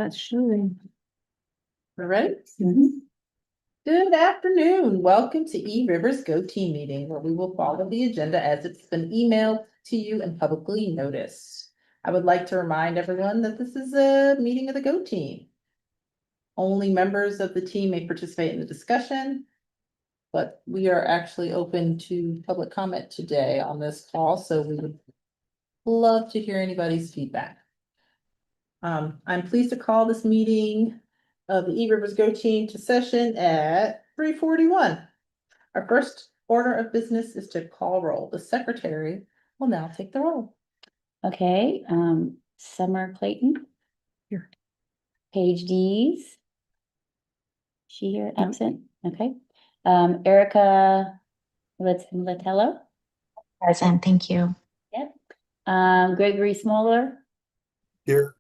that's true. All right. Good afternoon. Welcome to E-River's GO Team meeting, where we will follow the agenda as it's been emailed to you and publicly noticed. I would like to remind everyone that this is a meeting of the GO Team. Only members of the team may participate in the discussion, but we are actually open to public comment today on this call, so we would love to hear anybody's feedback. I'm pleased to call this meeting of the E-Rivers GO Team to session at 3:41. Our first order of business is to call roll. The secretary will now take the roll. Okay, Summer Clayton. Here. Paige Dees. She here, No. absent, okay. Erica Latello. Present, thank you. Yep. Gregory Smoller. Here.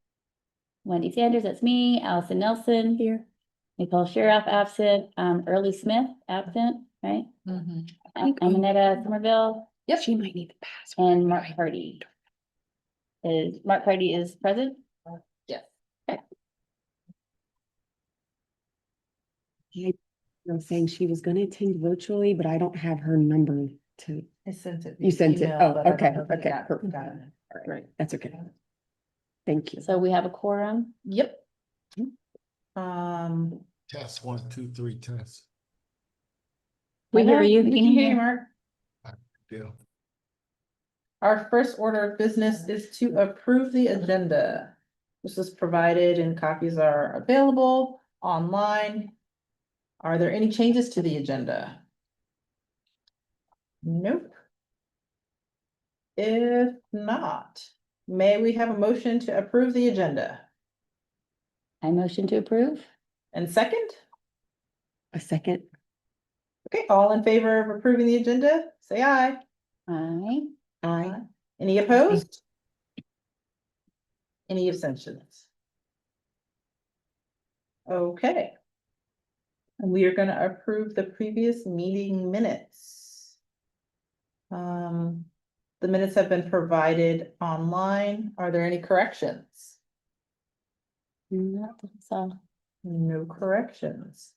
Wendy Sanders, that's me. Allison Nelson. Here. Nicole Sheriff, absent. Early Smith, absent, right? Amanetta Somerville. Yep. She might need the password. And Mark Hardy. Mark Hardy is present? Yes. I'm saying she was gonna attend virtually, but I don't have her number to, I sent it. you sent it, email, oh, but I don't okay, know if you okay, got it. perfect. Got it. All right, that's okay. Thank you. So we have a quorum. Yep. Um, Test 1, 2, 3, test. We hear you. we can hear you, Mark. Deal. Our first order of business is to approve the agenda. This is provided and copies are available online. Are there any changes to the agenda? Nope. If not, may we have a motion to approve the agenda? I motion to approve. And second? A second. Okay, all in favor of approving the agenda, say aye. Aye. Aye. Any opposed? Any abstentions? Okay. And we are gonna approve the previous meeting minutes. The minutes have been provided online. Are there any corrections? So No corrections.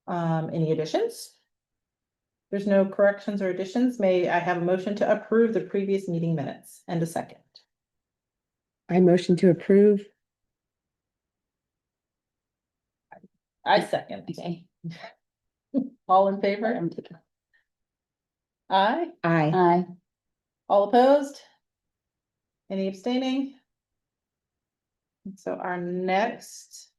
Any additions? There's no corrections or additions. May I have a motion to approve the previous meeting minutes and a second? I motion to approve. I second. okay. All in favor? Aye. Aye. Aye. All opposed? Any abstaining? And so our next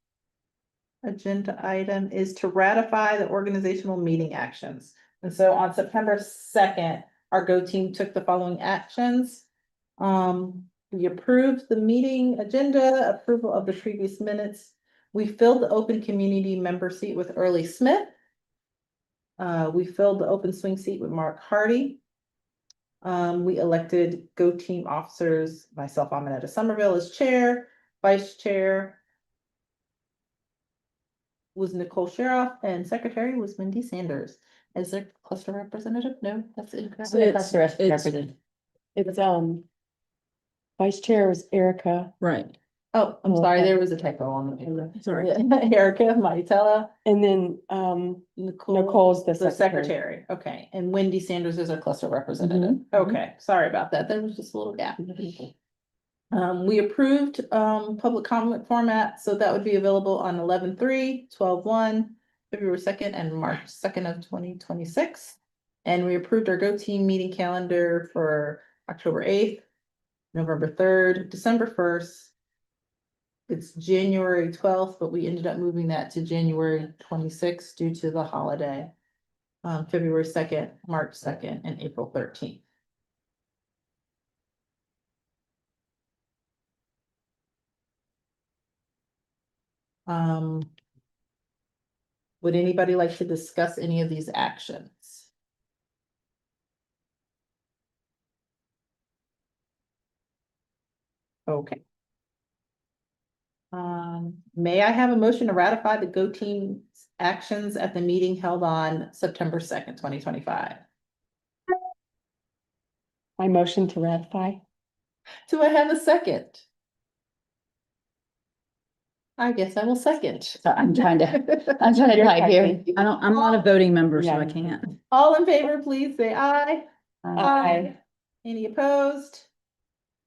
agenda item is to ratify the organizational meeting actions. And so on September 2nd, our GO team took the following actions. We approved the meeting agenda, approval of the previous minutes. We filled the open community member seat with Early Smith. We filled the open swing seat with Mark Hardy. We elected GO team officers, myself, Amanetta Somerville as chair, vice chair was Nicole Sheriff, and secretary was Wendy Sanders. Is there cluster representative? No, that's incorrect. So it's- Cluster representative. It's, vice chair is Erica. Right. Oh, I'm Oh, sorry, okay. there was a typo on the paper. Sorry. Erica Maitella, And then, Nicole's the the secretary. secretary. Okay, and Wendy Sanders is our cluster representative. Mhm. Okay, sorry about that. There was just a little gap. We approved public comment format, so that would be available on 11/3, 12/1, February 2nd, and March 2nd of 2026. And we approved our GO team meeting calendar for October 8th, November 3rd, December 1st. It's January 12th, but we ended up moving that to January 26th due to the holiday. February 2nd, March 2nd, and April 13th. Would anybody like to discuss any of these actions? Okay. May I have a motion to ratify the GO team's actions at the meeting held on September 2nd, 2025? I motion to ratify. Do I have a second? I guess I will second. So I'm trying to type here. I'm not a voting member, so Yeah. I can't. All in favor, please say aye. Aye. Any opposed?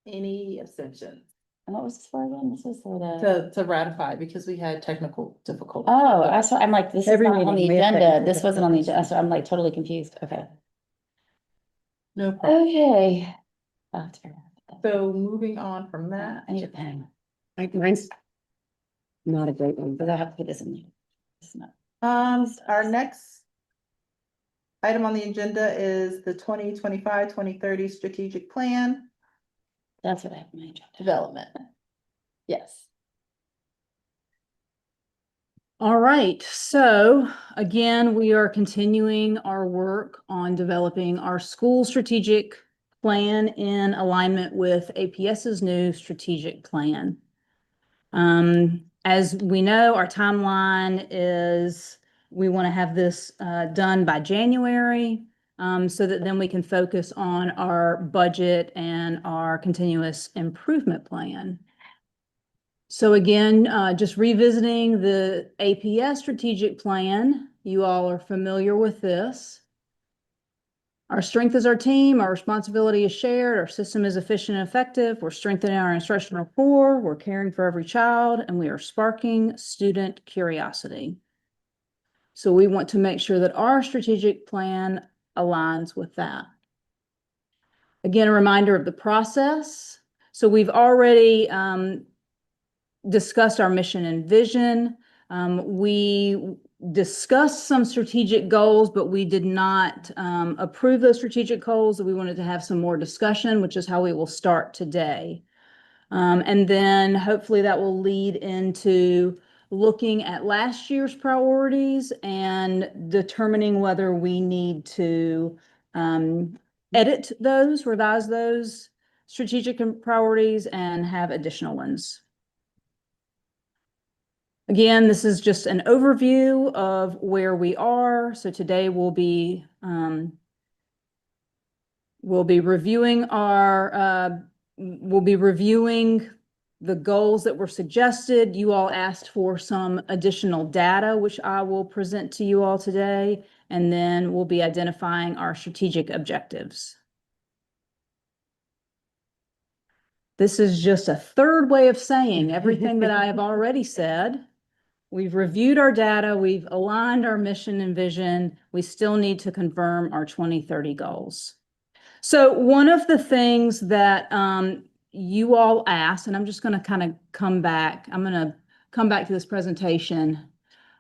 Any abstentions? And what was this for again? This was for the, To ratify because we had technical difficulties. oh, I'm like, this is Every not on the meeting we have agenda. technical This wasn't on the agenda. difficulties. So I'm like totally confused. Okay. No problem. Okay. I'll have to figure out that. So moving on from that. I need a pen, Mine's not a great one, but but I have to put this in there. It's not. Our next item on the agenda is the 2025-2030 strategic plan That's what I have in my agenda. development. Yes. All right, so again, we are continuing our work on developing our school strategic plan in alignment with APS's new strategic plan. As we know, our timeline is we want to have this done by January, so that then we can focus on our budget and our continuous improvement plan. So again, just revisiting the APS strategic plan, you all are familiar with this. Our strength is our team, our responsibility is shared, our system is efficient and effective, we're strengthening our instructional core, we're caring for every child, and we are sparking student curiosity. So we want to make sure that our strategic plan aligns with that. Again, a reminder of the process. So we've already discussed our mission and vision. We discussed some strategic goals, but we did not approve those strategic goals. We wanted to have some more discussion, which is how we will start today. And then hopefully that will lead into looking at last year's priorities and determining whether we need to edit those, revise those strategic priorities and have additional ones. Again, this is just an overview of where we are. So today we'll be reviewing the goals that were suggested. You all asked for some additional data, which I will present to you all today, and then we'll be identifying our strategic objectives. This is just a third way of saying everything that I have already said. We've reviewed our data, we've aligned our mission and vision. We still need to confirm our 2030 goals. So one of the things that you all asked, and I'm just going to kind of come back to this presentation.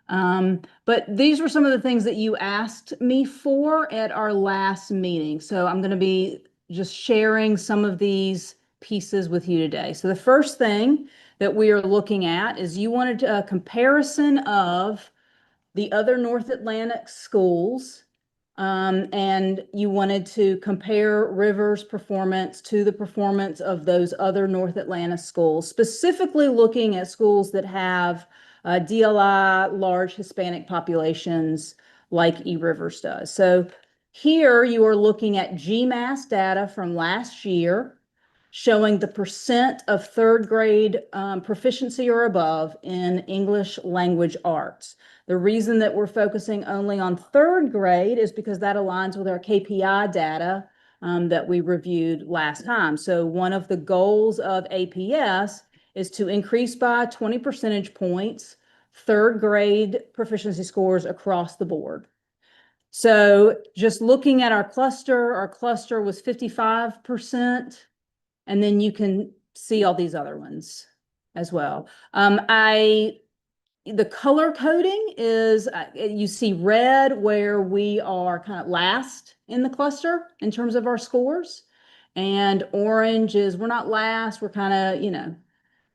But these were some of the things that you asked me for at our last meeting. So I'm going to be just sharing some of these pieces with you today. So the first thing that we are looking at is you wanted a comparison of the other North Atlantic schools, and you wanted to compare Rivers' performance to the performance of those other North Atlanta schools, specifically looking at schools that have DLI, large Hispanic populations like E-Rivers does. So here you are looking at GMAS data from last year, showing the percent of third grade proficiency or above in English language arts. The reason that we're focusing only on third grade is because that aligns with our KPI data that we reviewed last time. So one of the goals of APS is to increase by 20 percentage points third grade proficiency scores across the board. So just looking at our cluster was 55%. And then you can see all these other ones as well. The color coding is, you see red where we are kind of last in the cluster in terms of our scores. And orange is we're not last, we're kind of,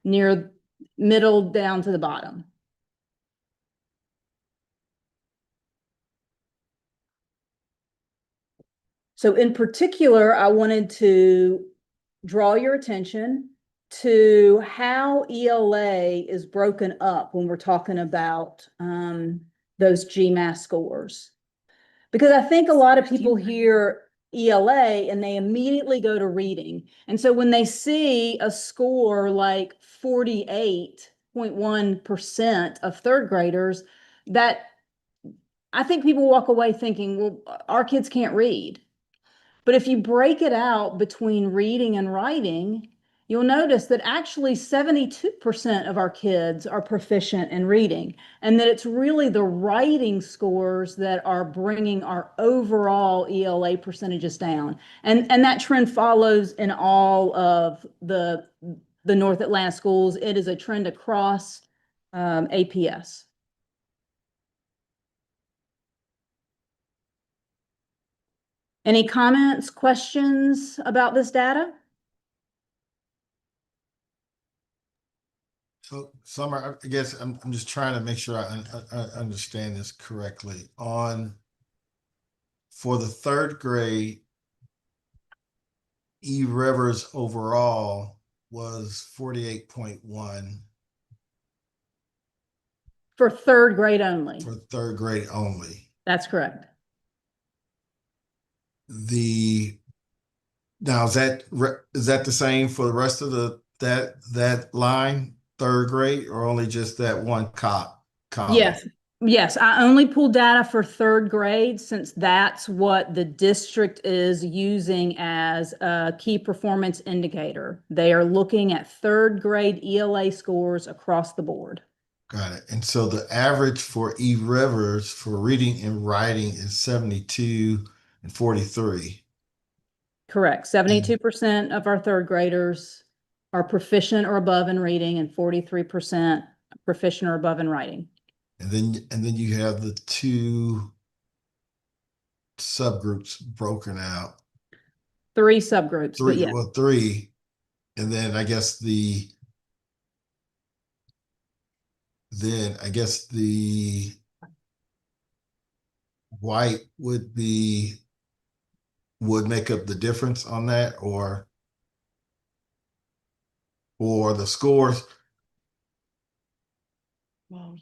near middle down to the bottom. So in particular, I wanted to draw your attention to how ELA is broken up when we're talking about those GMAS scores. Because I think a lot of people hear ELA and they immediately go to reading. And so when they see a score like 48 98.1% of third graders, that I think people walk away thinking, well, our kids can't read. But if you break it out between reading and writing, you'll notice that actually 72% of our kids are proficient in reading, and that it's really the writing scores that are bringing our overall ELA percentages down. And that trend follows in all of the North Atlanta schools. It is a trend across APS. Any comments, questions about this data? So Summer, I guess I'm just trying to make sure I understand this correctly. For the third grade, E Rivers overall was 48.1 For third grade only. for third grade only. That's correct. Now is that the same for the rest of that line, third grade, or only just that one column? Yes. Yes, I only pulled data for third grade since that's what the district is using as a key performance indicator. They are looking at third grade ELA scores across the board. Got it. And so the average for E Rivers for reading and writing is 72 and 43. Correct. 72% of our third graders are proficient or above in reading, and 43% proficient or above in writing. And then you have the two subgroups broken out. Three subgroups, but yeah. Well, three. And then I guess the white would make up the difference on that, or the scores. Well,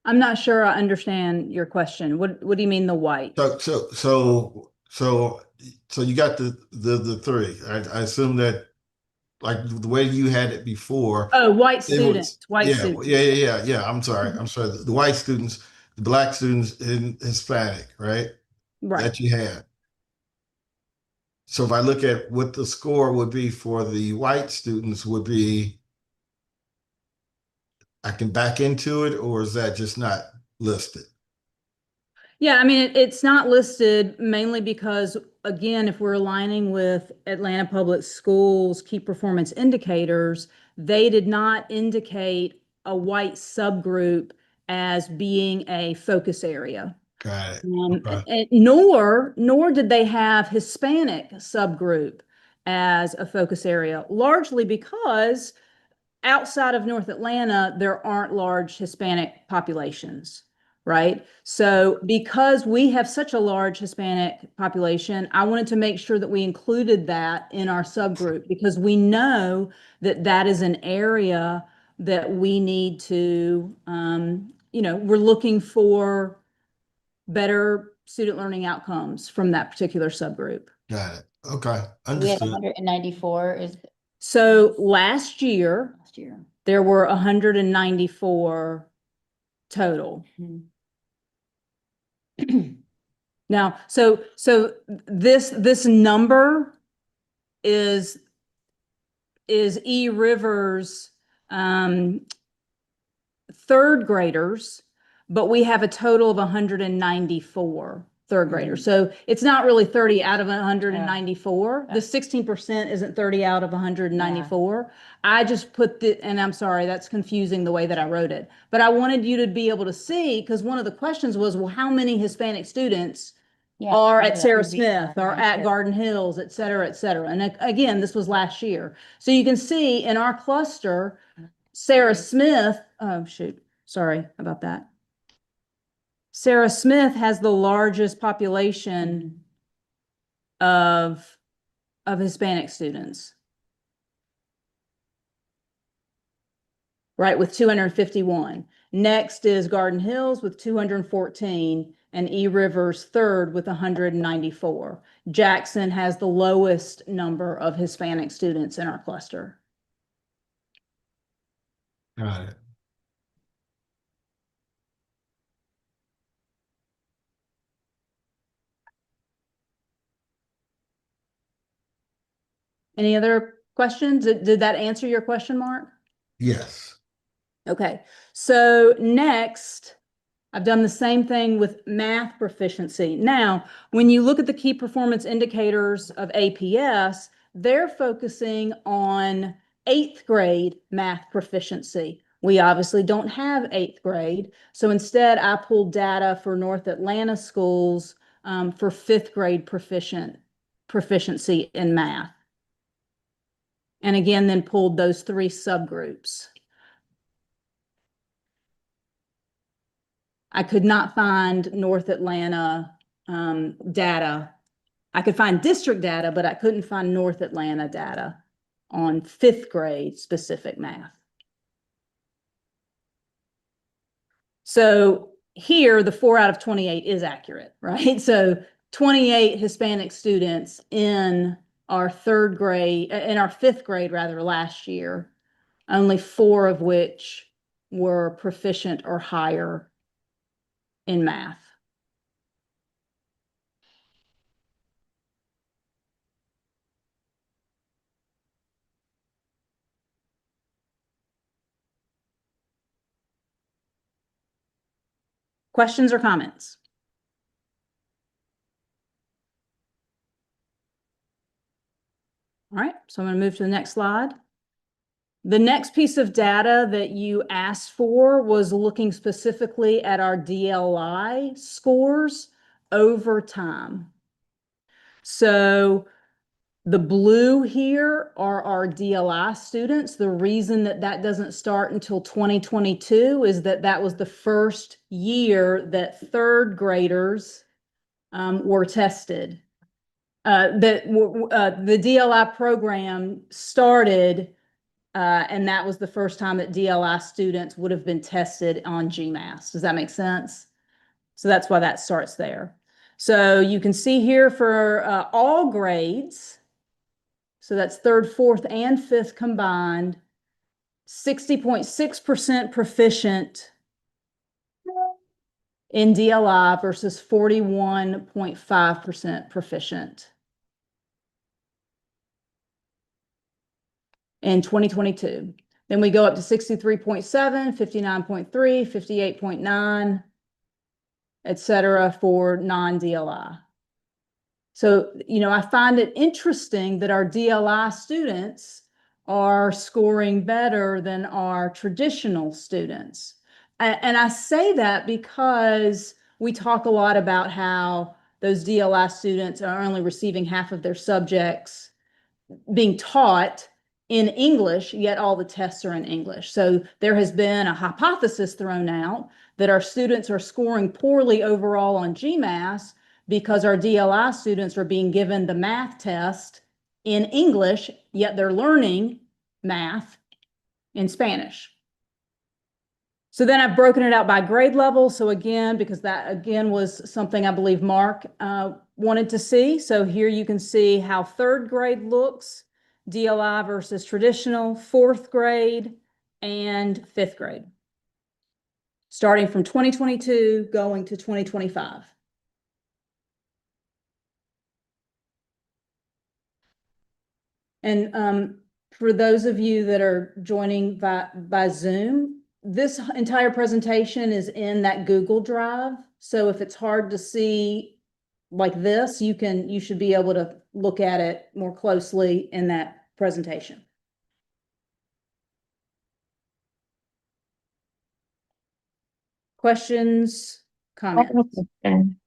I'm not sure I understand your question. What do you mean the white? So you got the three. I assume that, like the way you had it before. Oh, white students, students. Yeah. I'm sorry. The white students, the black students, and Hispanic, right? Right. That you had. So if I look at what the score would be for the white students would be, I can back into it, or is that just not listed? Yeah, I mean, it's not listed mainly because, again, if we're aligning with Atlanta Public Schools key performance indicators, they did not indicate a white subgroup as being a focus area. Got it. Okay. And nor did they have Hispanic subgroup as a focus area, largely because outside of North Atlanta, there aren't large Hispanic populations, right? So because we have such a large Hispanic population, I wanted to make sure that we included that in our subgroup, because we know that that is an area that we need to, we're looking for better student learning outcomes from that particular subgroup. Got it. Okay. We had Understood. 194 is So last year, last year. there were 194 total. Now, so this number is E Rivers third graders, but we have a total of 194 third graders. So it's not really 30 out of 194. The 16% isn't 30 out of 194. I just put and I'm sorry, that's confusing the way that I wrote it. But I wanted you to be able to see, because one of the questions was, well, how many Hispanic students are at Sarah Smith or at Garden Hills, et cetera, et cetera. And again, this was last year. So you can see in our cluster, Sarah Smith, oh shoot, sorry about that. Sarah Smith has the largest population of Hispanic students. Right, with 251. Next is Garden Hills with 214, and E Rivers third with 194. Jackson has the lowest number of Hispanic students in our cluster. Got it. Any other questions? Did that answer your question, Mark? Yes. Okay, so next, I've done the same thing with math proficiency. Now, when you look at the key performance indicators of APS, they're focusing on 8th grade math proficiency. We obviously don't have 8th grade. So instead, I pulled data for North Atlanta schools for 5th grade proficiency in math. And again, then pulled those 3 subgroups. I could not find North Atlanta data. I could find district data, but I couldn't find North Atlanta data on 5th grade specific math. So here, the 4 out of 28 is accurate, right? So 28 Hispanic students in our 3rd grade, in our 5th grade rather, last year, only 4 of which were proficient or higher in math. Questions or comments? All right, so I'm going to move to the next slide. The next piece of data that you asked for was looking specifically at our DLI scores over time. So the blue here are our DLI students. The reason that that doesn't start until 2022 is that that was the first year that 3rd graders were tested. The DLI program started, and that was the first time that DLI students would have been tested on GMAS. Does that make sense? So that's why that starts there. So you can see here for all grades, so that's 3rd, 4th, and 5th combined, 60.6% proficient in DLI versus 41.5% proficient in 2022. Then we go up to 63.7, 59.3, 58.9, et cetera, for non-DLI. So, I find it interesting that our DLI students are scoring better than our traditional students. And I say that because we talk a lot about how those DLI students are only receiving half of their subjects being taught in English, yet all the tests are in English. So there has been a hypothesis thrown out that our students are scoring poorly overall on GMAS because our DLI students are being given the math test in English, yet they're learning math in Spanish. So then I've broken it out by grade level. So again, because that again was something I believe Mark wanted to see. So here you can see how 3rd grade looks, DLI versus traditional, 4th grade, and 5th grade. Starting from 2022, going to 2025. And for those of you that are joining by Zoom, this entire presentation is in that Google Drive. So if it's hard to see like this, you should be able to look at it more closely in that presentation. Questions, I have a comments? question.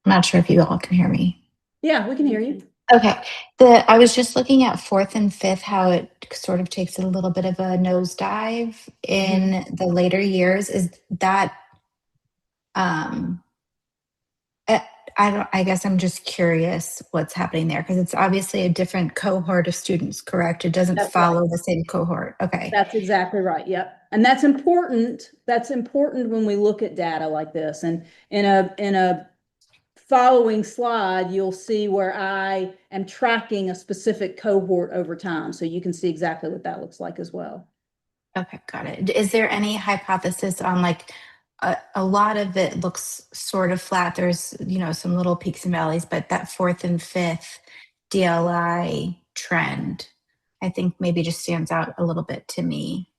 I'm not sure if you all can hear me. Yeah, we can hear you. Okay. I was just looking at 4th and 5th, how it sort of takes a little bit of a nosedive in the later years. Is that, eh, I guess I'm just curious what's happening there because it's obviously a different cohort of students, correct? It doesn't That's follow the same cohort. Okay. That's exactly right. Yep. And that's important. That's important when we look at data like this. And in a following slide, you'll see where I am tracking a specific cohort over time. So you can see exactly what that looks like as well. Okay, got it. Is there any hypothesis on like a lot of it looks sort of flat? There's, some little peaks and valleys, but that fourth and fifth DLI trend, I think maybe just stands out a little bit to me.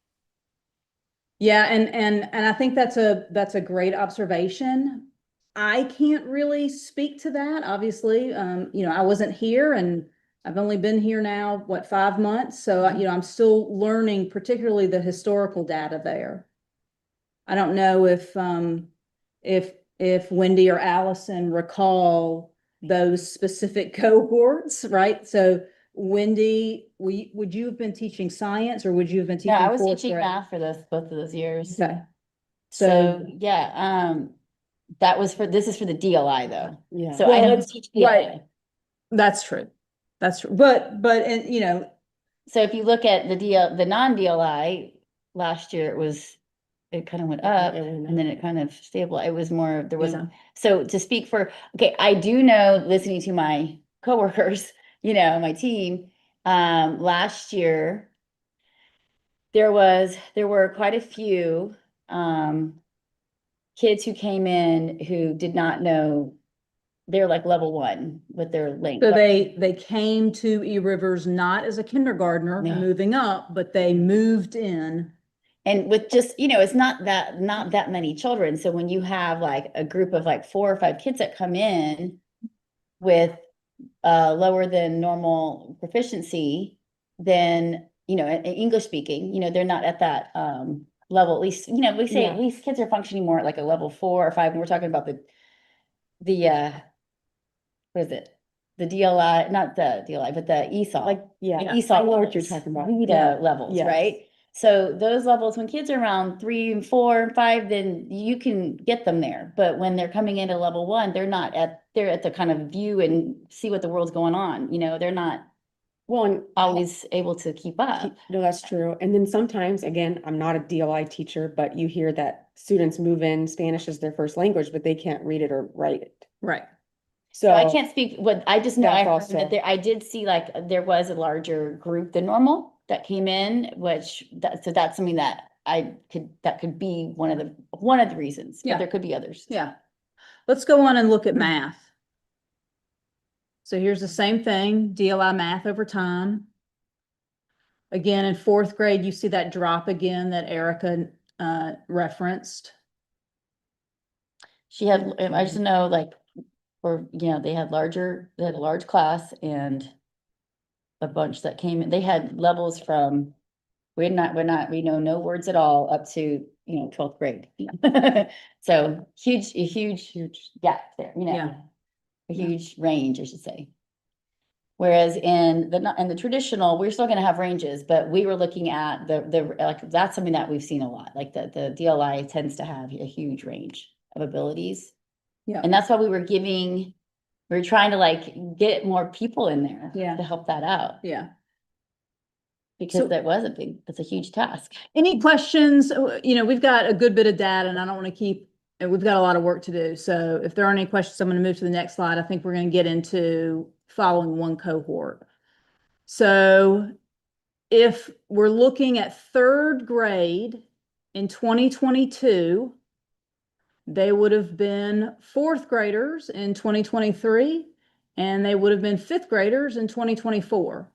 Yeah, and I think that's a great observation. I can't really speak to that, obviously. I wasn't here and I've only been here now, 5 months? So, I'm still learning, particularly the historical data there. I don't know if Wendy or Allison recall those specific cohorts, right? So Wendy, would you have been teaching science or would you have been teaching? No, I was fourth teaching grade? math for both of those years. Okay. So, yeah, this is for the DLI though. Yeah. So I don't teach right. DLI. That's true. That's true. But, and So if you look at the non-DLI, last year it kind of went up and then it kind of stabilized. It was more, there wasn't. So to speak for, okay, I do know, listening to my coworkers, my team, last year, there were quite a few, kids who came in who did not know, they're like level 1 with their link. so they came to E-Rivers not as a kindergartner No. moving up, but they moved in. And with just, it's not that many children. So when you have like a group of like 4 or 5 kids that come in with lower than normal proficiency, then, English speaking, they're not at that level. At least, we say at least kids are functioning more at like a level 4 or 5. And we're talking about the what is it? The DLI, not the DLI, but the ESOL. Like, yeah, The I ESOL know what you're levels, talking about. WIDA levels, Yes. right? So those levels, when kids are around 3 and 4 and 5, then you can get them there. But when they're coming into level 1, they're at the kind of view and see what the world's going on. They're not Well, and always able to keep up. no, that's true. And then sometimes, again, I'm not a DLI teacher, but you hear that students move in, Spanish is their first language, but they can't read it or write it. Right. So I can't speak what I just know. I That's heard that I did see like there was a larger group than normal that came in, so that's something that that could be one of the reasons, but Yeah. there could be others. Yeah. Let's go on and look at math. So here's the same thing, DLI math over time. Again, in fourth grade, you see that drop again that Erica referenced. She had, I just know like, they had a large class and a bunch that came in, they had levels from, we know no words at all up to, 12th grade. So a huge gap there, Yeah. a huge range, I should say. Whereas in the traditional, we're still gonna have ranges, but we were looking at like, that's something that we've seen a lot, like the DLI tends to have a huge range of abilities. Yeah. And that's why we were trying to like get more people in there Yeah. to help that out. Yeah. Because So- that's a huge task. Any questions? We've got a good bit of data and I don't want to keep, and we've got a lot of work to do. So if there aren't any questions, I'm going to move to the next slide. I think we're going to get into following one cohort. So if we're looking at third grade in 2022, they would have been fourth graders in 2023, and they would have been fifth graders in 2024.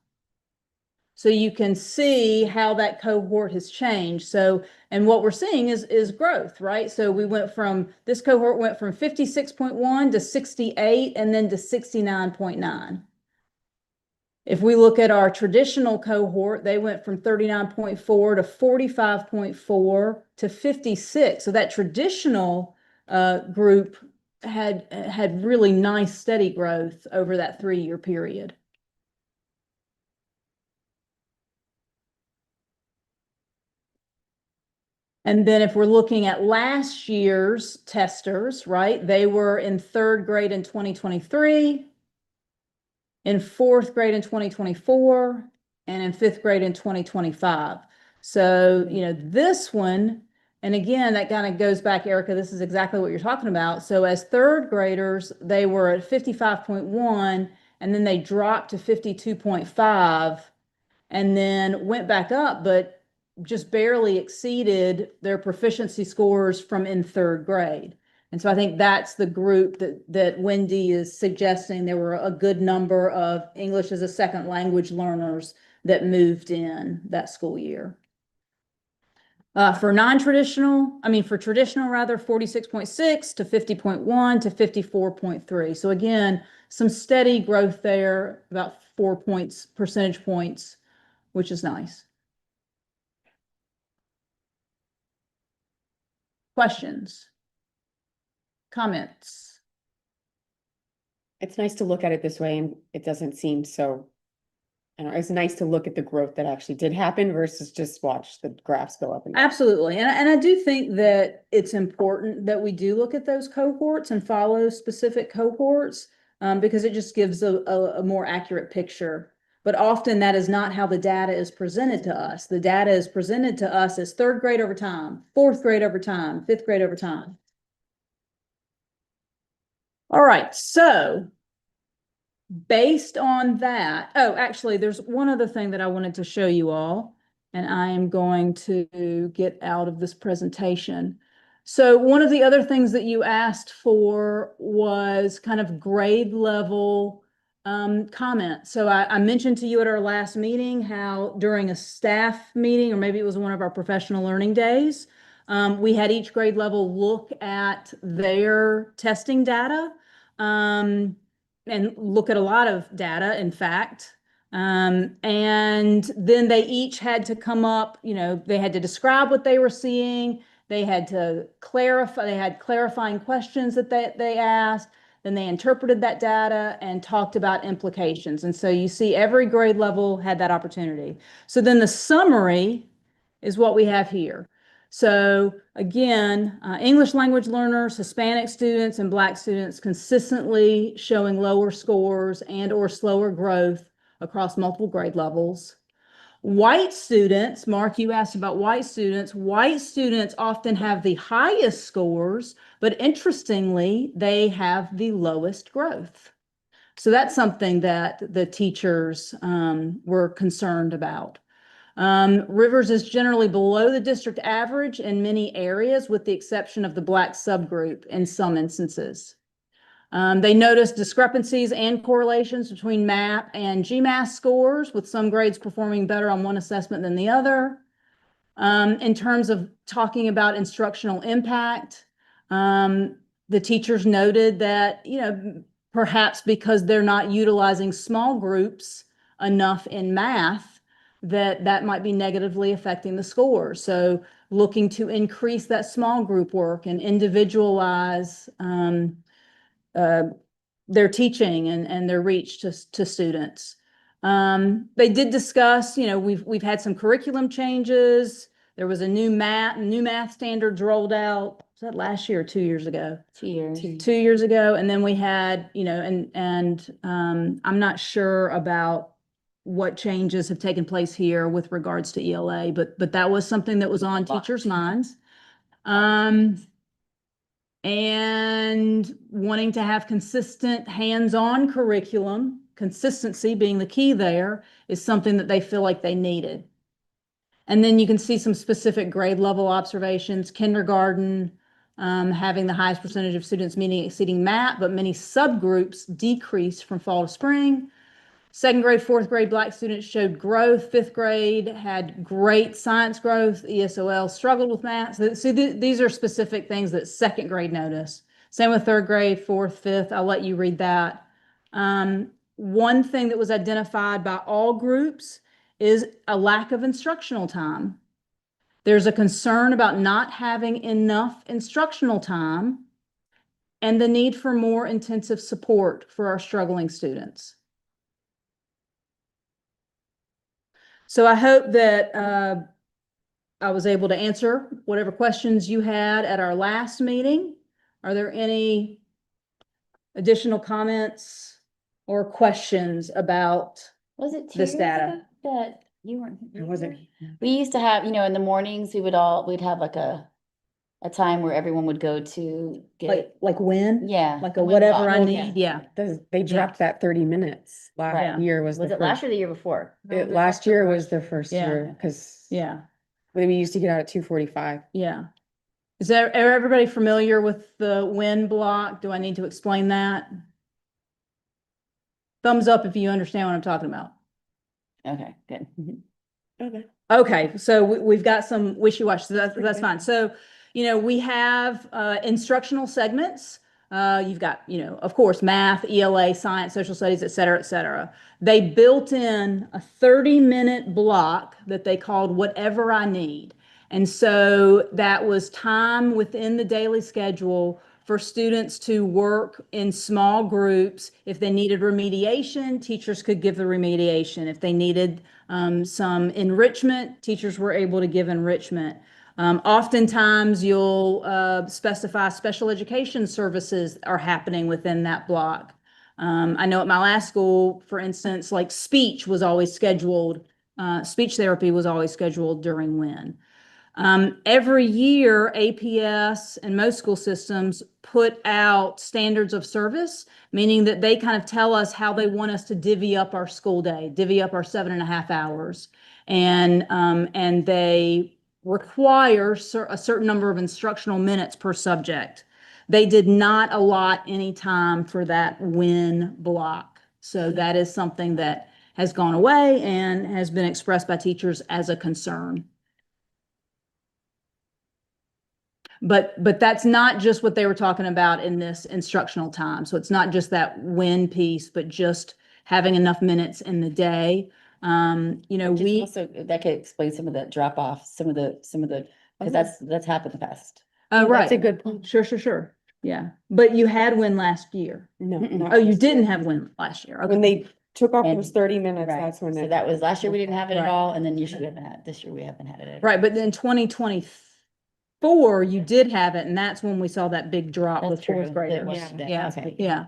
So you can see how that cohort has changed. So, and what we're seeing is growth, right? So this cohort went from 56.1 to 68 and then to 69.9. If we look at our traditional cohort, they went from 39.4 to 45.4 to 56. So that traditional group had really nice steady growth over that 3-year period. And then if we're looking at last year's testers, right, they were in third grade in 2023, in fourth grade in 2024, and in fifth grade in 2025. So, this one, and again, that kind of goes back, Erica, this is exactly what you're talking about. So as third graders, they were at 55.1, and then they dropped to 52.5, and then went back up, but just barely exceeded their proficiency scores from in third grade. And so I think that's the group that Wendy is suggesting. There were a good number of English as a second language learners that moved in that school year. For traditional rather, 46.6 to 50.1 to 54.3. So again, some steady growth there, about 4 percentage points, which is nice. Questions? Comments? It's nice to look at it this way and it doesn't seem so, I don't know, it's nice to look at the growth that actually did happen versus just watch the graphs go up and down. Absolutely. And I do think that it's important that we do look at those cohorts and follow specific cohorts, because it just gives a more accurate picture. But often that is not how the data is presented to us. The data is presented to us as third grade over time, fourth grade over time, fifth grade over time. All right, so based on that, oh, actually, there's one other thing that I wanted to show you all, and I am going to get out of this presentation. So one of the other things that you asked for was kind of grade level comment. So I mentioned to you at our last meeting how during a staff meeting, or maybe it was one of our professional learning days, we had each grade level look at their testing data. And look at a lot of data, in fact. And then they each had to come up, they had to describe what they were seeing. They had to clarify, they had clarifying questions that they asked. Then they interpreted that data and talked about implications. And so you see every grade level had that opportunity. So then the summary is what we have here. So again, English language learners, Hispanic students, and Black students consistently showing lower scores and or slower growth across multiple grade levels. White students, Mark, you asked about white students. White students often have the highest scores, but interestingly, they have the lowest growth. So that's something that the teachers were concerned about. Rivers is generally below the district average in many areas, with the exception of the Black subgroup in some instances. They noticed discrepancies and correlations between MAP and GMAS scores, with some grades performing better on one assessment than the other. In terms of talking about instructional impact, the teachers noted that, perhaps because they're not utilizing small groups enough in math, that might be negatively affecting the score. So looking to increase that small group work and individualize their teaching and their reach to students. They did discuss, we've had some curriculum changes. There was a new math standards rolled out. Was that last year or 2 years ago? 2 years. 2 years ago. And then we had, I'm not sure about what changes have taken place here with regards to ELA, but that was something that was on teachers' minds. And wanting to have consistent hands-on curriculum, consistency being the key there, is something that they feel like they needed. And then you can see some specific grade level observations. Kindergarten having the highest percentage of students meeting exceeding MAP, but many subgroups decreased from fall to spring. Second grade, fourth grade Black students showed growth. Fifth grade had great science growth. ESOL struggled with math. So these are specific things that second grade noticed. Same with third grade, fourth, fifth. I'll let you read that. One thing that was identified by all groups is a lack of instructional time. There's a concern about not having enough instructional time and the need for more intensive support for our struggling students. So I hope that I was able to answer whatever questions you had at our last meeting. Are there any additional comments or questions about Was it 2 this years data? ago that you weren't? I wasn't. We used to have, in the mornings, we'd have like a time where everyone would go to get, Like when? yeah. Like a when whatever I well, need, yeah. They dropped that 30 minutes. Right. Last year was the Was it first. last or the year before? Last year was the first Yeah. year, because Yeah. We used to get out at 2:45. Yeah. Is there, are everybody familiar with the win block? Do I need to explain that? Thumbs up if you understand what I'm talking about. Okay, good. Okay. Okay, so we've got some wishy-washy, so that's fine. So, you know, we have instructional segments. You've got, you know, of course, math, ELA, science, social studies, et cetera, et cetera. They built in a 30-minute block that they called Whatever I Need. And so that was time within the daily schedule for students to work in small groups. If they needed remediation, teachers could give the remediation. If they needed some enrichment, teachers were able to give enrichment. Oftentimes, you'll specify special education services are happening within that block. I know at my last school, for instance, like speech was always scheduled, speech therapy was always scheduled during WIN. Every year, APS and most school systems put out standards of service, meaning that they kind of tell us how they want us to divvy up our school day, divvy up our 7.5 hours. And they require a certain number of instructional minutes per subject. They did not allot any time for that WIN block. So that is something that has gone away and has been expressed by teachers as a concern. But that's not just what they were talking about in this instructional time. So it's not just that WIN piece, but just having enough minutes in the day. You know, Just we, also, that could explain some of the drop off, some of the, because that's happened in the past. Oh, right. that's a good point. Sure. Yeah. But you had WIN last year. No. Mm-mm. not Oh, you this didn't year. have WIN last year. When Okay. they took off And- those 30 minutes, Right. that's when So it. that was last year, we didn't have it at Right. all, and then usually we haven't had, this year we haven't had it at all. Right. But then 2024, you did have it. And that's when we saw that big drop That's with fourth true. graders. That was- Yeah. that- Yeah. okay. Yeah.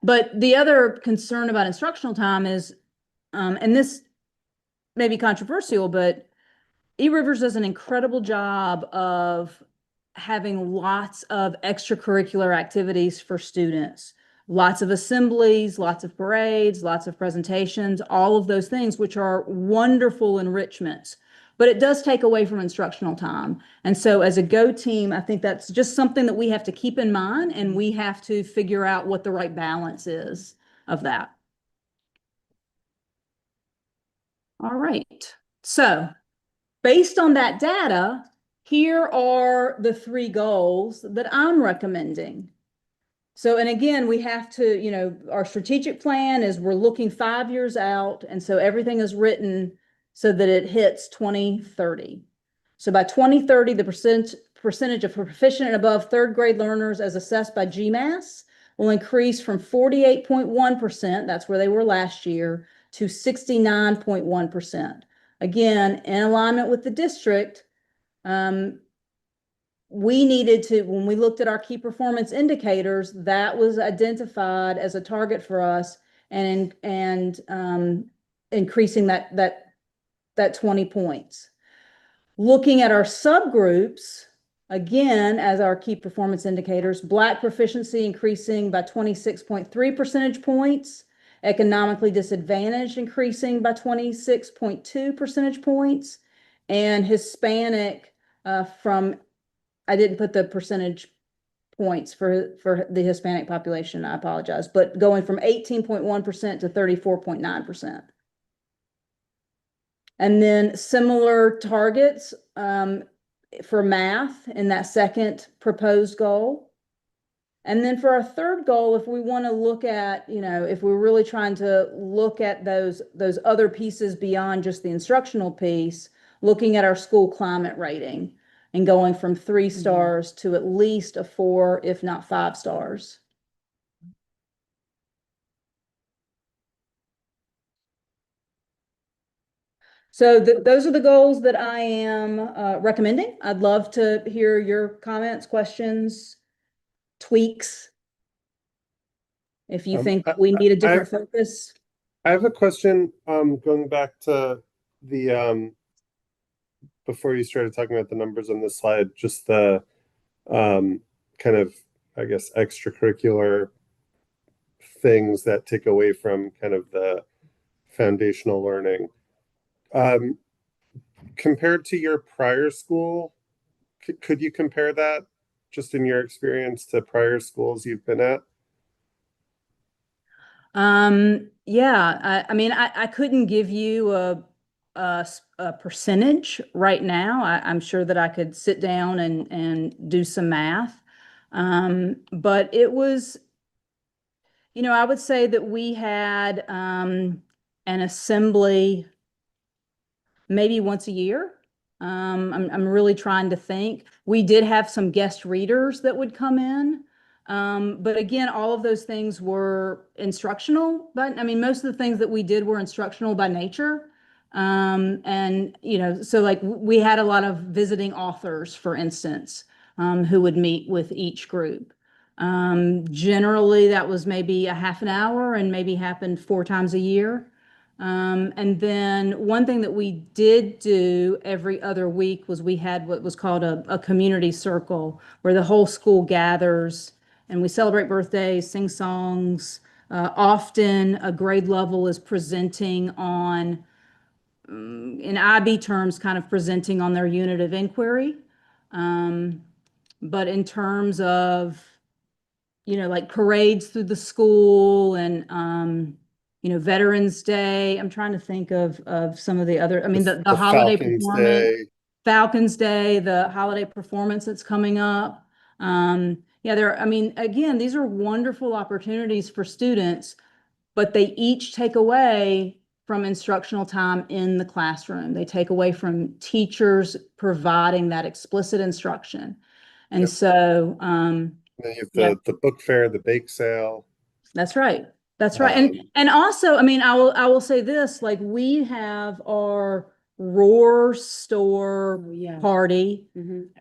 But the other concern about instructional time is, and this may be controversial, but eRivers does an incredible job of having lots of extracurricular activities for students. Lots of assemblies, lots of parades, lots of presentations, all of those things, which are wonderful enrichments. But it does take away from instructional time. And so as a GO team, I think that's just something that we have to keep in mind, and we have to figure out what the right balance is of that. All right. So based on that data, here are the 3 goals that I'm recommending. So, and again, we have to, you know, our strategic plan is we're looking 5 years out. And so everything is written so that it hits 2030. So by 2030, the percentage of proficient and above 3rd grade learners as assessed by GMAS will increase from 48.1%, that's where they were last year, to 69.1%. Again, in alignment with the district, we needed to, when we looked at our key performance indicators, that was identified as a target for us, and increasing that 20 points. Looking at our subgroups, again, as our key performance indicators, Black proficiency increasing by 26.3 percentage points, economically disadvantaged increasing by 26.2 percentage points, and Hispanic from, I didn't put the percentage points for the Hispanic population, I apologize, but going from 18.1% to 34.9%. And then similar targets for math in that second proposed goal. And then for our third goal, if we want to look at, you know, if we're really trying to look at those other pieces beyond just the instructional piece, looking at our school climate rating and going from 3 stars to at least a 4, if not 5 stars. So those are the goals that I am recommending. I'd love to hear your comments, questions, tweaks. If you think we need a different focus. I have a question, going back to the, before you started talking about the numbers on this slide, just the, kind of, I guess, extracurricular things that take away from kind of the foundational learning. compared to your prior school, could you compare that just in your experience to prior schools you've been at? Yeah, I mean, I couldn't give you a percentage right now. I'm sure that I could sit down and do some math. But it was, I would say that we had, an assembly maybe once a year. I'm really trying to think. We did have some guest readers that would come in. But again, all of those things were instructional, but I mean, most of the things that we did were instructional by nature. And so like we had a lot of visiting authors, for instance, who would meet with each group. Generally that was maybe a half an hour and maybe happened 4 times a year. And then one thing that we did do every other week was we had what was called a community circle where the whole school gathers and we celebrate birthdays, sing songs. Often a grade level is presenting on, in IB terms, kind of presenting on their unit of inquiry. But in terms of, like parades through the school and, Veterans Day. I'm trying to think of some of the other, I mean, the holiday Falcons performance, Day. Falcons Day, the holiday performance that's coming up. Yeah, I mean, again, these are wonderful opportunities for students, but they each take away from instructional time in the classroom. They take away from teachers providing that explicit instruction. And Yep. so, Then you have yeah. the book fair, the bake sale. That's right. That's right. And also, I mean, I will say this, like we have our Roar store party,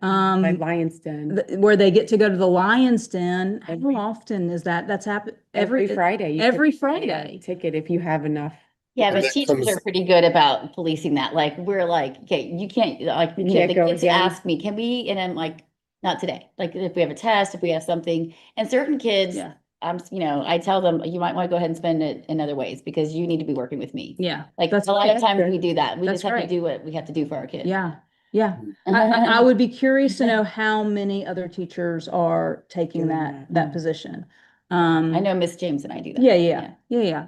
Like Lion's Den. where they get to go to the Lion's Den. How often is that? That's happened Every Friday. Every Buy a Friday. ticket if you have enough. Yeah, And but that teachers comes- are pretty good about policing that. Like, we're like, okay, you can't, like, You can't the go kids again. ask me, can we? And I'm like, not today. Like, if we have a test, if we have something, and certain kids, Yeah. I tell them, you might want to go ahead and spend it in other ways because you need to be working with me. Yeah. Like, That's a lot of right. times we do that. We That's just have right. to do what we have to do for our kids. Yeah. Yeah. I would be curious to know how many other teachers are taking Doing that position. I know Miss James and I do that. Yeah.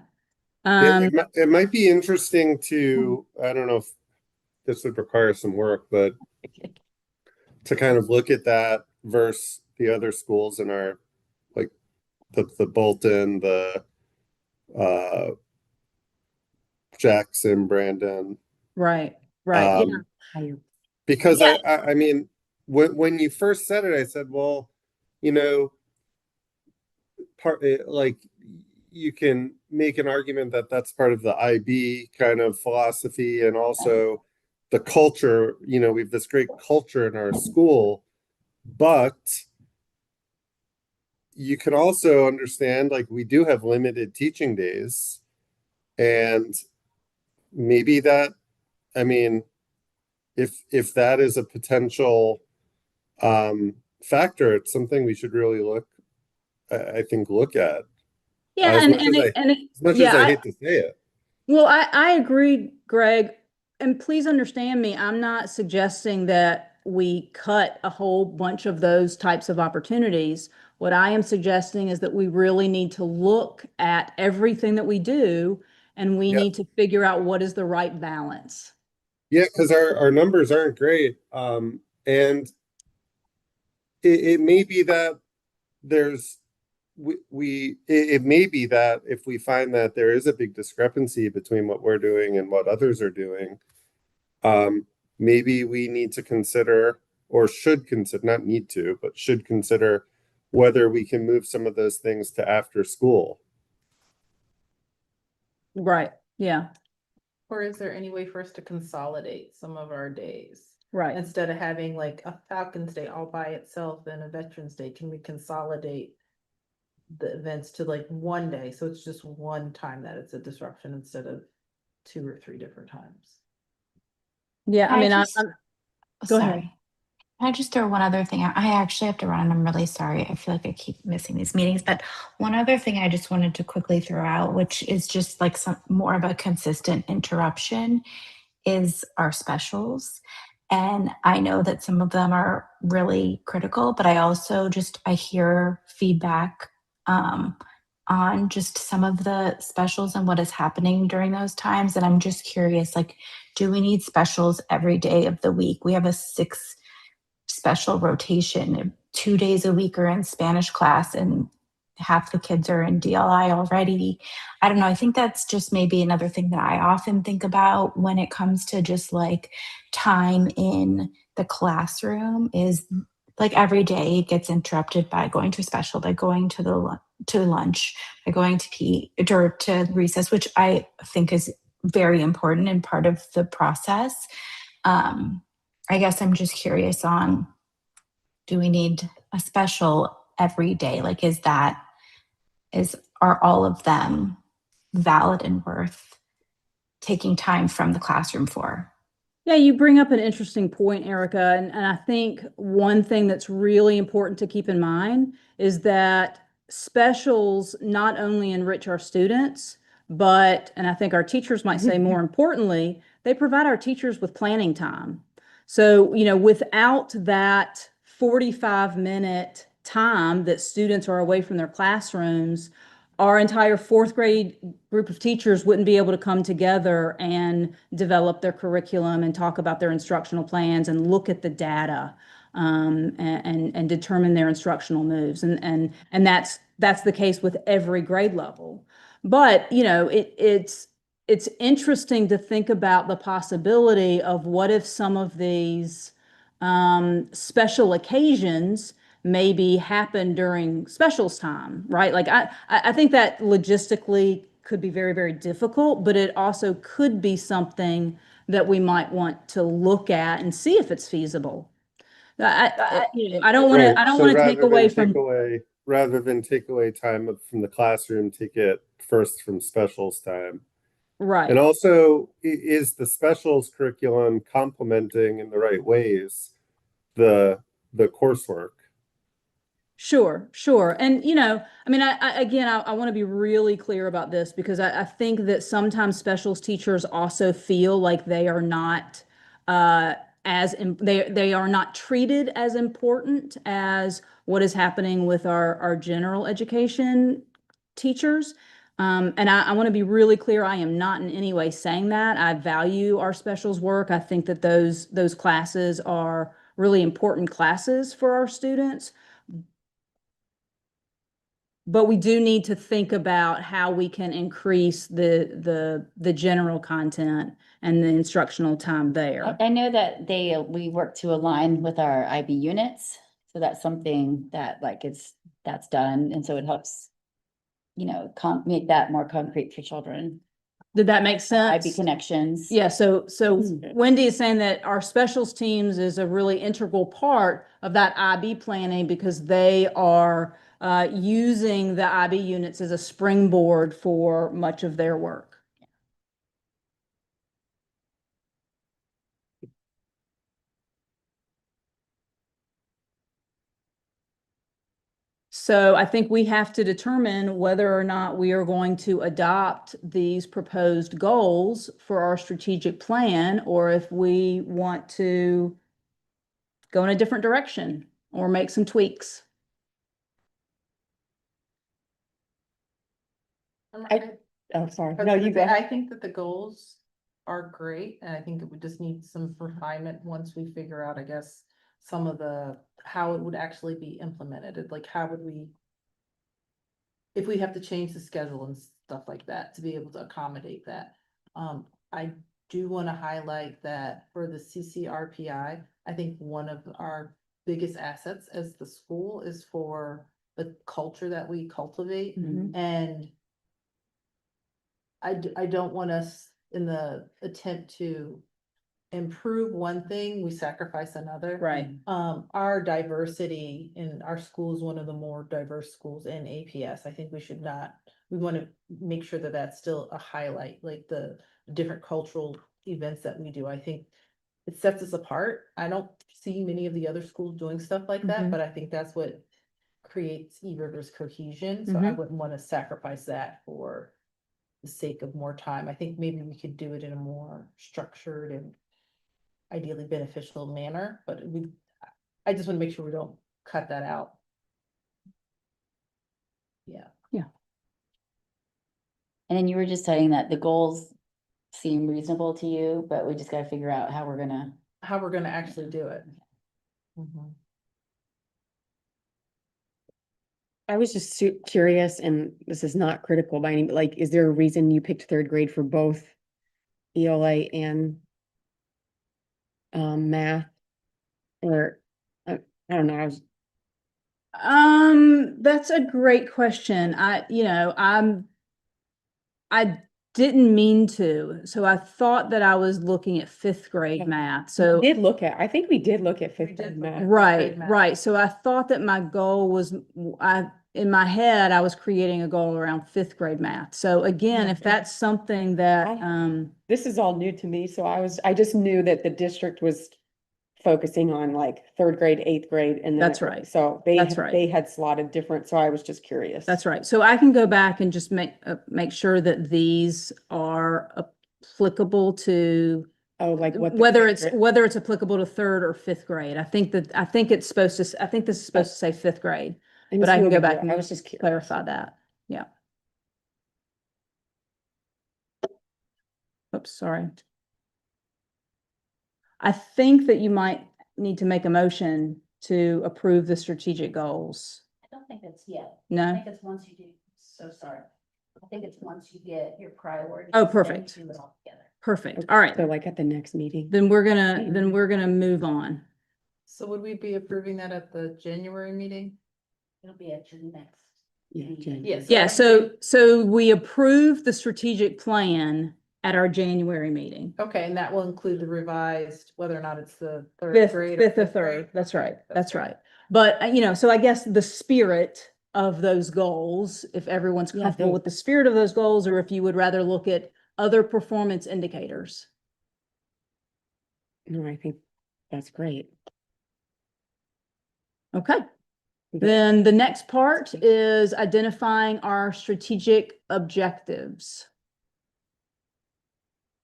it might be interesting to, I don't know if this would require some work, but to kind of look at that versus the other schools in our, like the Bolton, the Jackson, Brandon. Right. Because Yeah. I mean, when you first said it, I said, well, like you can make an argument that that's part of the IB kind of philosophy and also the culture. We have this great culture in our school, but you can also understand, like, we do have limited teaching days, and maybe that, I mean, if that is a potential factor, it's something we should really look at. Yeah. As And much as I hate to say it. well, I agree, Greg. And please understand me, I'm not suggesting that we cut a whole bunch of those types of opportunities. What I am suggesting is that we really need to look at everything that we do and we need to figure out what is the right balance. Yeah, because our numbers aren't great. And it may be that it may be that if we find that there is a big discrepancy between what we're doing and what others are doing, maybe we need to consider, or should consider, not need to, but should consider whether we can move some of those things to after school. Right. Yeah. Or is there any way for us to consolidate some of our days? Right. Instead of having like a Falcons Day all by itself and a Veterans Day, can we consolidate the events to like one day? So it's just one time that it's a disruption instead of 2 or 3 different times. Yeah. I mean, I'm go sorry. ahead. Can I just throw one other thing out? I actually have to run and I'm really sorry. I feel like I keep missing these meetings, but one other thing I just wanted to quickly throw out, which is just like some more of a consistent interruption, is our specials. And I know that some of them are really critical, but I hear feedback on just some of the specials and what is happening during those times. And I'm just curious, like, do we need specials every day of the week? We have a 6 special rotation. 2 days a week are in Spanish class and half the kids are in DLI already. I don't know. I think that's just maybe another thing that I often think about when it comes to just like time in the classroom is like every day it gets interrupted by going to special, by going to to lunch, by going to or to recess, which I think is very important and part of the process. I guess I'm just curious on, do we need a special every day? Like, are all of them valid and worth taking time from the classroom for? Yeah, you bring up an interesting point, Erica. And I think one thing that's really important to keep in mind is that specials not only enrich our students, but, and I think our teachers might say more importantly, they provide our teachers with planning time. So, without that 45-minute time that students are away from their classrooms, our entire 4th grade group of teachers wouldn't be able to come together and develop their curriculum and talk about their instructional plans and look at the data, and determine their instructional moves. And that's the case with every grade level. But it's interesting to think about the possibility of what if some of these special occasions maybe happen during specials time, right? Like I think that logistically could be very, very difficult, but it also could be something that we might want to look at and see if it's feasible. I don't want to, Right. I don't So want to take rather than away take from, away, rather than take away time from the classroom, take it first from specials time. And right. also, is the specials curriculum complementing in the right ways the coursework? Sure, sure. And, I mean, I want to be really clear about this because I think that sometimes specials teachers also feel like they are not they are not treated as important as what is happening with our general education teachers. And I want to be really clear, I am not in any way saying that. I value our specials work. I think that those classes are really important classes for our students. But we do need to think about how we can increase the general content and the instructional time there. I know that we work to align with our IB units. So that's something that that's done. And so it helps, make that more concrete for children. Did that make sense? IB connections. Yeah, so Wendy is saying that our specials teams is a really integral part of that IB planning because they are using the IB units as a springboard for much of their work. So I think we have to determine whether or not we are going to adopt these proposed goals for our strategic plan, or if we want to go in a different direction or make some tweaks. Oh, sorry. I was No, gonna you say, go. I think that the goals are great, and I think that we just need some refinement once we figure out, I guess, some of how it would actually be implemented, like how would we, if we have to change the schedule and stuff like that to be able to accommodate that. I do want to highlight that for the CCRPI, I think one of our biggest assets as the school is for the culture that we cultivate. And I don't want us in the attempt to improve one thing, we sacrifice another. Right. Our diversity in our school is one of the more diverse schools in APS. I think we want to make sure that that's still a highlight, like the different cultural events that we do. I think it sets us apart. I don't see many of the other schools doing stuff like that, but I think that's what creates E River's cohesion. So I wouldn't want to sacrifice that for the sake of more time. I think maybe we could do it in a more structured and ideally beneficial manner, but I just want to make sure we don't cut that out. Yeah. And then you were just saying that the goals seem reasonable to you, but we just gotta figure out how we're gonna. How we're gonna actually do it. I was just curious, and this is not critical by any, like, is there a reason you picked third grade for both ELA and math? Or, I don't know, I was, That's a great question. I didn't mean to, so I thought that I was looking at fifth grade math, so. I think we did look at fifth grade math. Right, math. right. So I thought that my goal was, in my head, I was creating a goal around fifth grade math. So again, if that's something that, This is all new to me, so I just knew that the district was focusing on like third grade, eighth grade, and then. That's right. So That's right. they had slotted different, so I was just curious. that's right. So I can go back and just make sure that these are applicable to, Oh, like what? whether it's applicable to third or fifth grade. I think it's supposed to, I think this is supposed to say fifth grade, but I can go back and I was just curious. clarify that. Yeah. Oops, sorry. I think that you might need to make a motion to approve the strategic goals. I don't think it's yet. I No? think it's once you do, so sorry. I think it's once you get your priorities. Oh, then perfect. you do it all together. Perfect. All right. So like at the next meeting. Then we're gonna move on. So would we be approving that at the January meeting? It'll be at your next. Yeah, meeting. Jen. Yes. Yeah, so we approved the strategic plan at our January meeting. Okay, and that will include the revised, whether or not it's the third Fifth, grade. fifth or fifth grade? third. That's right. Okay, That's great. right. But, so I guess the spirit of those goals, if everyone's Yeah, comfortable with the spirit of those goals, or if you would rather look at other performance indicators. No, I think that's great. Okay. Then the next part is identifying our strategic objectives.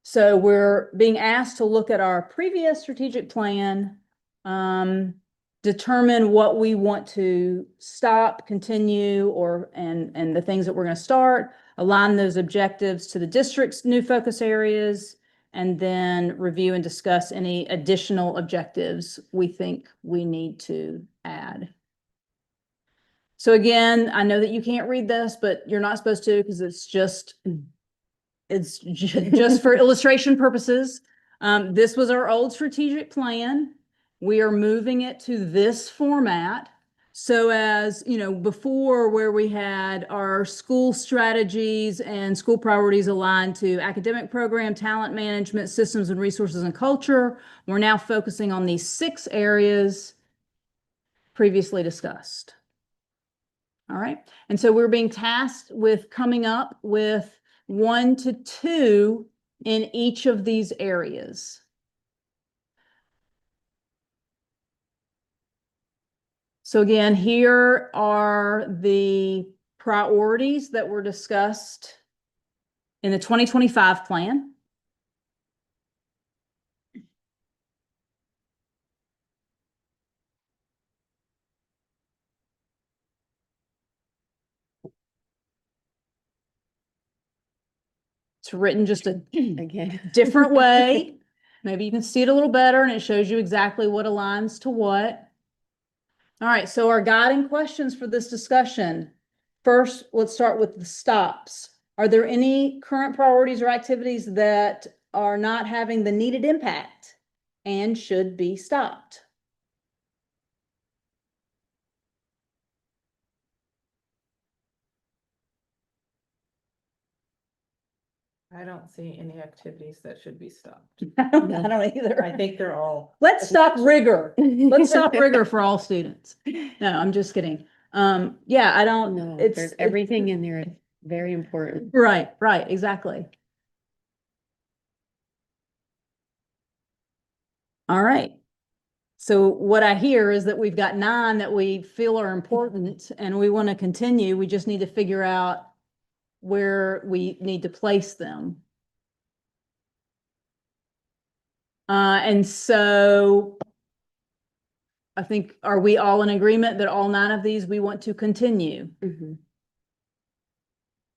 So we're being asked to look at our previous strategic plan, determine what we want to stop, continue, and the things that we're going to start, align those objectives to the district's new focus areas, and then review and discuss any additional objectives we think we need to add. So again, I know that you can't read this, but you're not supposed to, because it's just for illustration purposes. This was our old strategic plan. We are moving it to this format. So as, before, where we had our school strategies and school priorities aligned to academic program, talent management, systems and resources and culture, we're now focusing on these 6 areas previously discussed. All right. And so we're being tasked with coming up with 1 to 2 in each of these areas. So again, here are the priorities that were discussed in the 2025 plan. It's written just a Again. different way. Maybe you can see it a little better, and it shows you exactly what aligns to what. All right, so our guiding questions for this discussion. First, let's start with the stops. Are there any current priorities or activities that are not having the needed impact and should be stopped? I don't see any activities that should be stopped. I don't either. I think they're all. Let's stop rigor. Let's stop rigor for all students. No, I'm just kidding. Yeah, I don't, No, it's there's everything in there. It's very important. right, exactly. All right. So what I hear is that we've got 9 that we feel are important and we want to continue. We just need to figure out where we need to place them. And so I think, are we all in agreement that all 9 of these we want to continue? Mhm.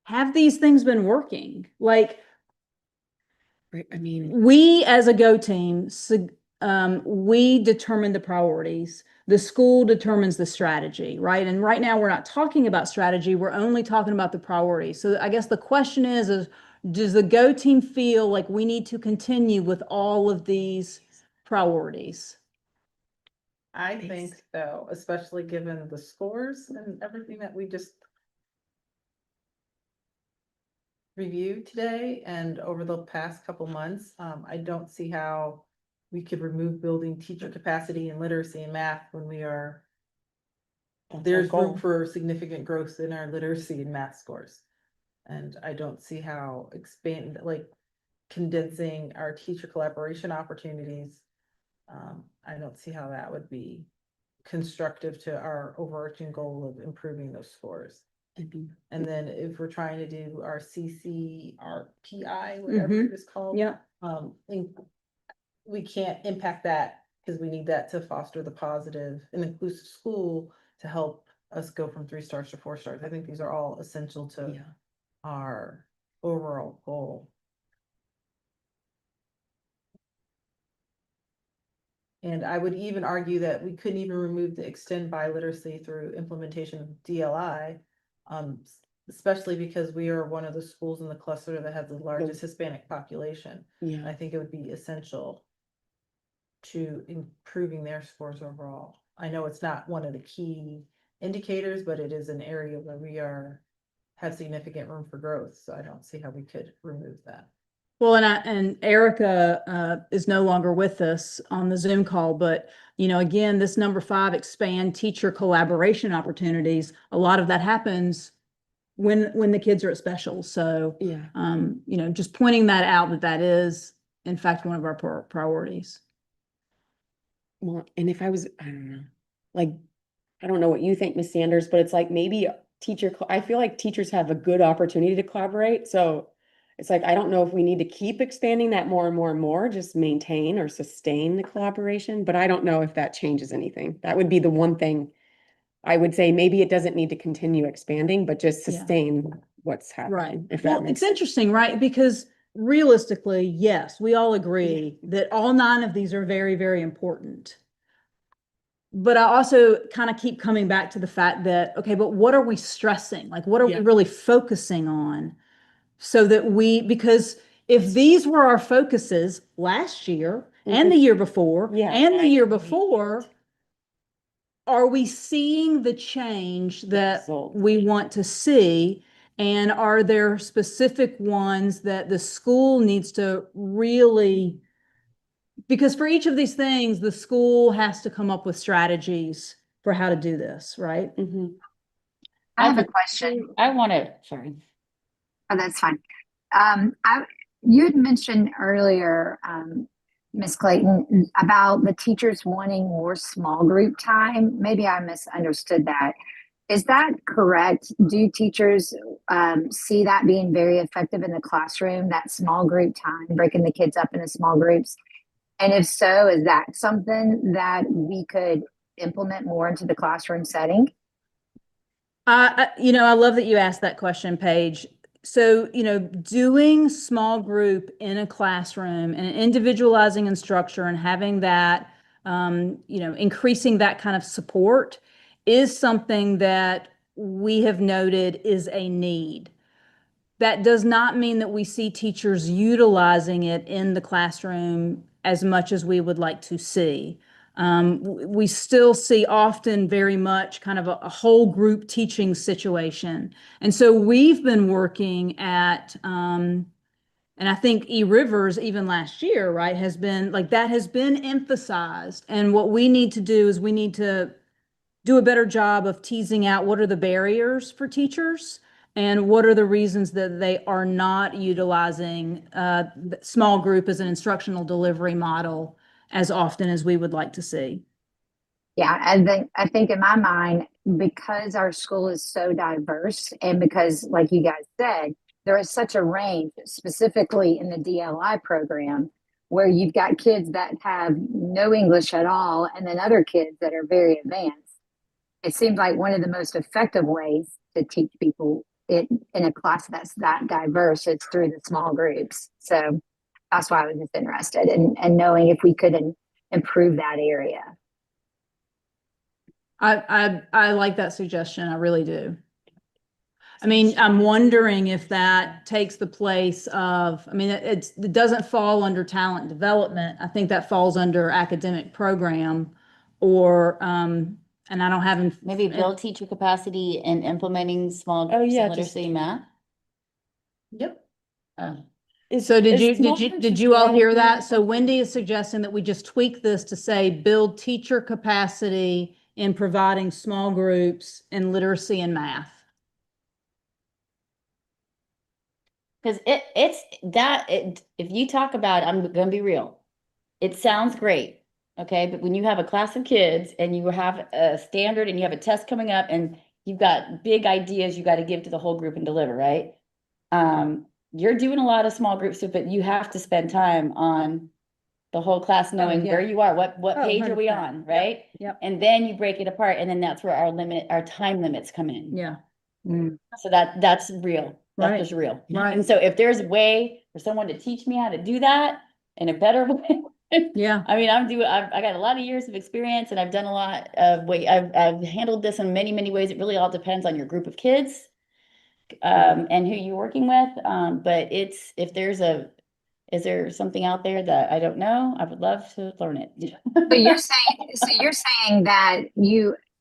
Have these things been working? Like, Right, I mean, we as a GO team, we determine the priorities. The school determines the strategy, right? And right now we're not talking about strategy. We're only talking about the priorities. So I guess the question is does the GO team feel like we need to continue with all of these priorities? I think so, especially given the scores and everything that we just reviewed today and over the past couple months. I don't see how we could remove building teacher capacity and literacy and math when we are, that's our there's room goal. for significant growth in our literacy and math scores. And I don't see how condensing our teacher collaboration opportunities. I don't see how that would be constructive to our overarching goal of improving those scores. And then if we're trying to do our CCRPI, whatever it is called. Yeah. We can't impact that because we need that to foster the positive and inclusive school to help us go from 3 stars to 4 stars. I think these are all essential to our overall goal. And I would even argue that we couldn't even remove the extend biliteracy through implementation of DLI, especially because we are one of the schools in the cluster that has the largest Hispanic population. Yeah. I think it would be essential to improving their scores overall. I know it's not one of the key indicators, but it is an area where we have significant room for growth. So I don't see how we could remove that. Well, and Erica is no longer with us on the Zoom call, but again, this number 5, expand teacher collaboration opportunities. A lot of that happens when the kids are at specials. So, just pointing that out that is in fact one of our priorities. Well, and if I don't know, like, I don't know what you think, Miss Sanders, but it's like maybe I feel like teachers have a good opportunity to collaborate. So it's like, I don't know if we need to keep expanding that more and more and more, just maintain or sustain the collaboration, but I don't know if that changes anything. That would be the one thing I would say. Maybe it doesn't need to continue expanding, but just sustain what's happening. Right. If Well, it's interesting, right? Because realistically, yes, we all agree that all 9 of these are very, very important. But I also kind of keep coming back to the fact that, okay, but what are we stressing? Like, what are we really focusing on? So that because if these were our focuses last year and the year before and the year before, are we seeing the change that we want to see? And are there specific ones that the school needs to really, because for each of these things, the school has to come up with strategies for how to do this, right? I have a question. Sorry. Oh, that's fine. You had mentioned earlier, Ms. Clayton, about the teachers wanting more small group time. Maybe I misunderstood that. Is that correct? Do teachers see that being very effective in the classroom, that small group time, breaking the kids up into small groups? And if so, is that something that we could implement more into the classroom setting? I love that you asked that question, Paige. So, doing small group in a classroom and individualizing in structure and having that, increasing that kind of support is something that we have noted is a need. That does not mean that we see teachers utilizing it in the classroom as much as we would like to see. We still see often very much kind of a whole group teaching situation. And so we've been working at, and I think E-Rivers even last year, right, has been like that has been emphasized. And what we need to do is we need to do a better job of teasing out what are the barriers for teachers and what are the reasons that they are not utilizing small group as an instructional delivery model as often as we would like to see. Yeah, I think in my mind, because our school is so diverse and because, like you guys said, there is such a range, specifically in the DLI program, where you've got kids that have no English at all and then other kids that are very advanced. It seems like one of the most effective ways to teach people in a class that's that diverse is through the small groups. So that's why I was just interested in knowing if we could improve that area. I like that suggestion. I really do. I mean, I'm wondering if that takes the place of, I mean, it doesn't fall under talent development. I think that falls under academic program or, and I don't have. Maybe build teacher capacity in implementing small Oh, groups yeah, in literacy and math. Yep. So did Is small you, groups did you all hear broader? that? So Wendy is suggesting that we just tweak this to say, build teacher capacity in providing small groups in literacy and math. Because if you talk about, I'm gonna be real, it sounds great, okay? But when you have a class of kids and you have a standard and you have a test coming up and you've got big ideas you got to give to the whole group and deliver, right? You're doing a lot of small groups, but you have to spend time on the whole class knowing where yeah. you are, what Oh, page are we 100%. on, right? Yep. And then you break it apart, and then that's where our time limits come in. Yeah. So that's real. That's Right. just real. Right. And so if there's a way for someone to teach me how to do that in a better way, Yeah. I mean, I got a lot of years of experience and I've done a lot of I've handled this in many, many ways. It really all depends on your group of kids, and who you're working with. But is there something out there that I don't know? I would love to learn it. So you're saying that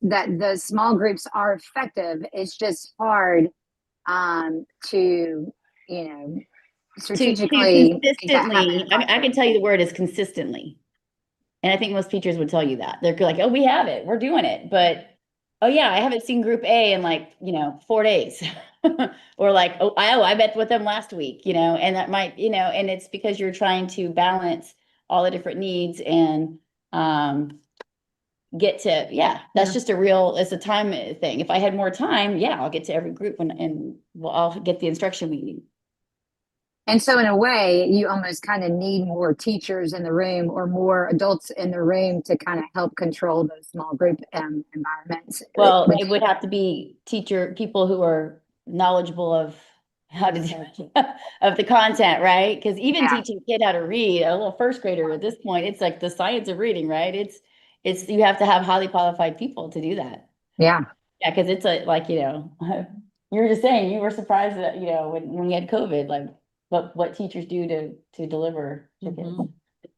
that the small groups are effective. It's just hard to, you know, strategically make that Consistently, happen. I can tell you the word is consistently. And I think most teachers would tell you that. They're like, oh, we have it, we're doing it. But oh yeah, I haven't seen group A in like, 4 days. Or like, I met with them last week, and that might, and it's because you're trying to balance all the different needs and get to, that's just it's a time thing. If I had more time, I'll get to every group and we'll all get the instruction we need. And so in a way, you almost kind of need more teachers in the room or more adults in the room to kind of help control those small group environments. Well, it would have to be people who are knowledgeable of how to do of the content, right? Because even teaching a kid how to read, a little first grader at this point, it's like the science of reading, right? It's you have to have highly qualified people to do that. Yeah. Yeah, because it's like, you were just saying you were surprised that, when we had COVID, like what teachers do to deliver to kids.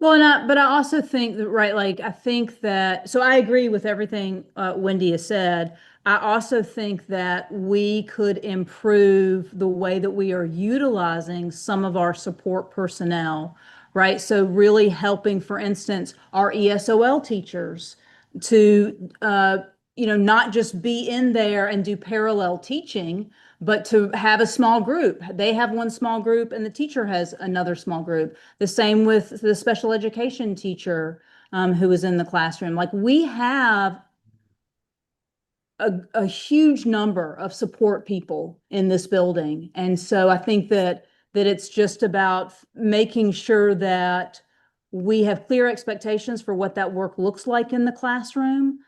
Well, but I also think that, right, like, I think that, so I agree with everything Wendy has said. I also think that we could improve the way that we are utilizing some of our support personnel, right? So really helping, for instance, our ESOL teachers to, not just be in there and do parallel teaching, but to have a small group. They have one small group and the teacher has another small group. The same with the special education teacher who is in the classroom. Like, we have a huge number of support people in this building. And so I think that it's just about making sure that we have clear expectations for what that work looks like in the classroom,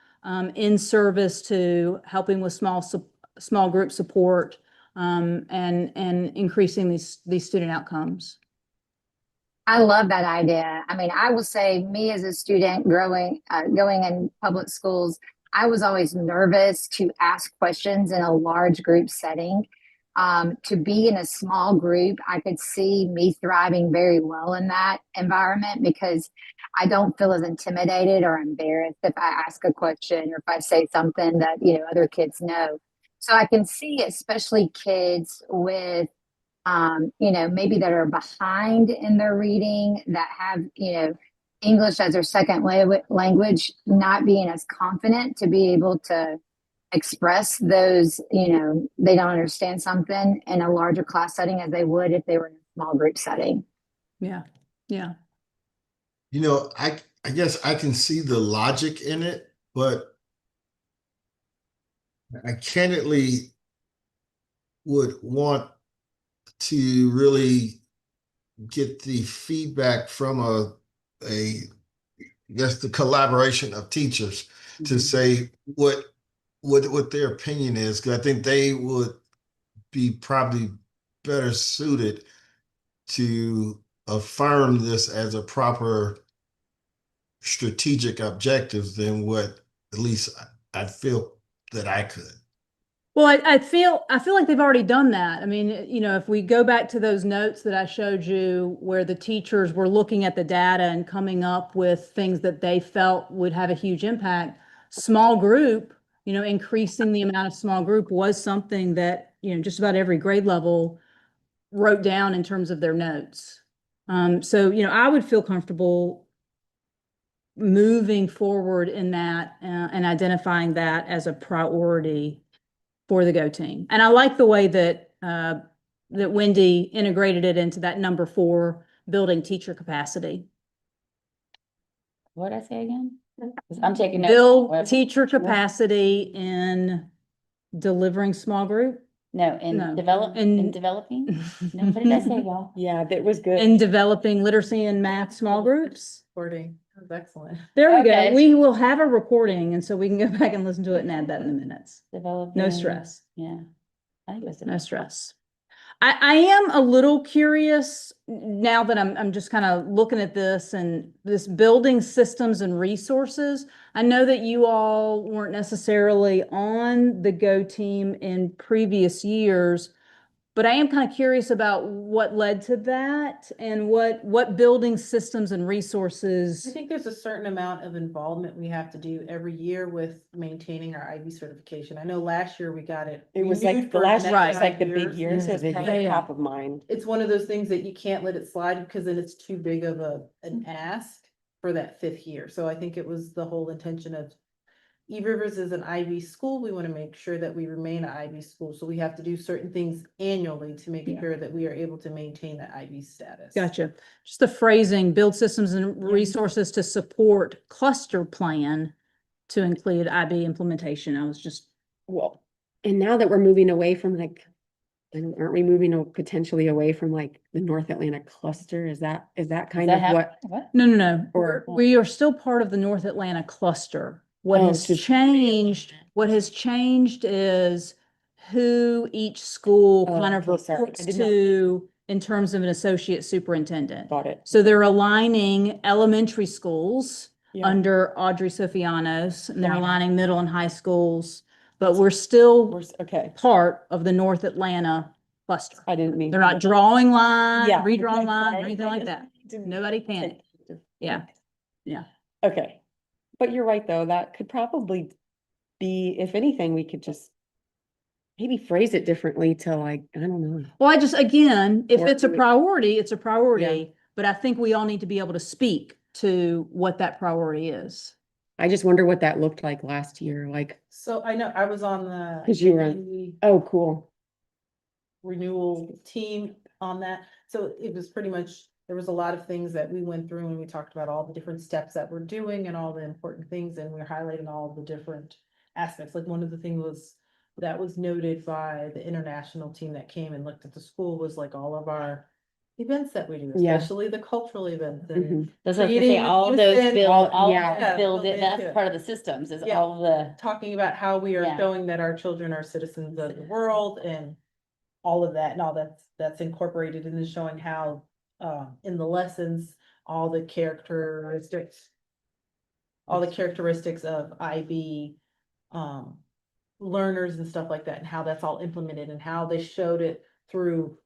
in service to helping with small group support, and increasing these student outcomes. I love that idea. I mean, I will say, me as a student going in public schools, I was always nervous to ask questions in a large group setting. To be in a small group, I could see me thriving very well in that environment because I don't feel as intimidated or embarrassed if I ask a question or if I say something that, other kids know. So I can see, especially kids with maybe that are behind in their reading, that have, English as their second language, not being as confident to be able to express those, they don't understand something in a larger class setting as they would if they were in a small group setting. Yeah. Yeah. I guess I can see the logic in it, but I candidly would want to really get the feedback from I guess the collaboration of teachers to say what their opinion is, because I think they would be probably better suited to affirm this as a proper strategic objective than what at least I feel that I could. Well, I feel like they've already done that. I mean, you know, if we go back to those notes that I showed you where the teachers were looking at the data and coming up with things that they felt would have a huge impact, small group, you know, increasing the amount of small group was something that, you know, just about every grade level wrote down in terms of their notes. So, you know, I would feel comfortable moving forward in that and identifying that as a priority for the Go team. And I like the way that that Wendy integrated it into that number 4, building teacher capacity. What did I say again? 'Cause I'm taking notes. Build What? teacher capacity in delivering small group. No, in No. developing? No, what did I say, y'all? Yeah, that was good. In developing literacy and math small groups. Wording, that was excellent. There we Okay. go. We will have a recording, and so we can go back and listen to it and add that in the minutes. Developing. No stress. Yeah. I think it was No stress. I am a little curious now that I'm just kind of looking at this and this building systems and resources. I know that you all weren't necessarily on the Go team in previous years, but I am kind of curious about what led to that and what building systems and I resources. think there's a certain amount of involvement we have to do every year with maintaining our IB certification. I know last year we got it. It was renewed like the for last, next right, it's 5 like the big years. year, so it's probably Yeah. top of mind. It's one of those things that you can't let it slide because then it's too big of an ask for that 5th year. So I think it was the whole intention of E-Rivers is an IB school. We want to make sure that we remain an IB school. So we have to do certain things annually to make Yeah. sure that we are able to maintain that IB status. Gotcha. Just the phrasing, build systems and resources to support cluster plan to include IB implementation. I was just, Well, and now that we're moving away from like, aren't we moving potentially away from like the North Atlanta cluster? Is that kind of what? What? no. Or- We are still part of the North Atlanta cluster. What Oh, has to- changed is who each school Oh, kind of okay, sorry. I reports did not- to in terms of an associate superintendent. Got it. So they're aligning elementary schools Yeah. under Audrey Sofianos, and they're Got it. aligning middle and high schools, but we're still Okay, part of the North Atlanta cluster. I didn't mean. They're not drawing lines, Yeah. redrawing Okay, lines, or sorry. anything I like just that. didn't- Nobody panic. Yeah. Yeah. Okay, but you're right, though, that could probably be, if anything, we could just maybe phrase it differently to like, I don't know. Well, I just, again, if Or it's a do it- priority, it's a priority, but I think we all need to be able to speak to what that priority is. I just wonder what that looked like last year, like, So I know I was on the 'Cause you were on- IB oh, cool. renewal team on that. So it was pretty much, there was a lot of things that we went through and we talked about all the different steps that we're doing and all the important things, and we're highlighting all the different aspects. Like one of the things that was noted by the international team that came and looked at the school was like all of our events that we do, Yeah. especially the cultural events and Mhm. That's what I was gonna say, creating all youth those and- build, all yeah. build it, build that's into it. part of the systems, is Yeah. all the, talking about how we are Yeah. showing that our children are citizens of the world and all of that and all that's incorporated into showing how in the lessons, all the characteristics of IB learners and stuff like that, and how that's all implemented and how they showed it through,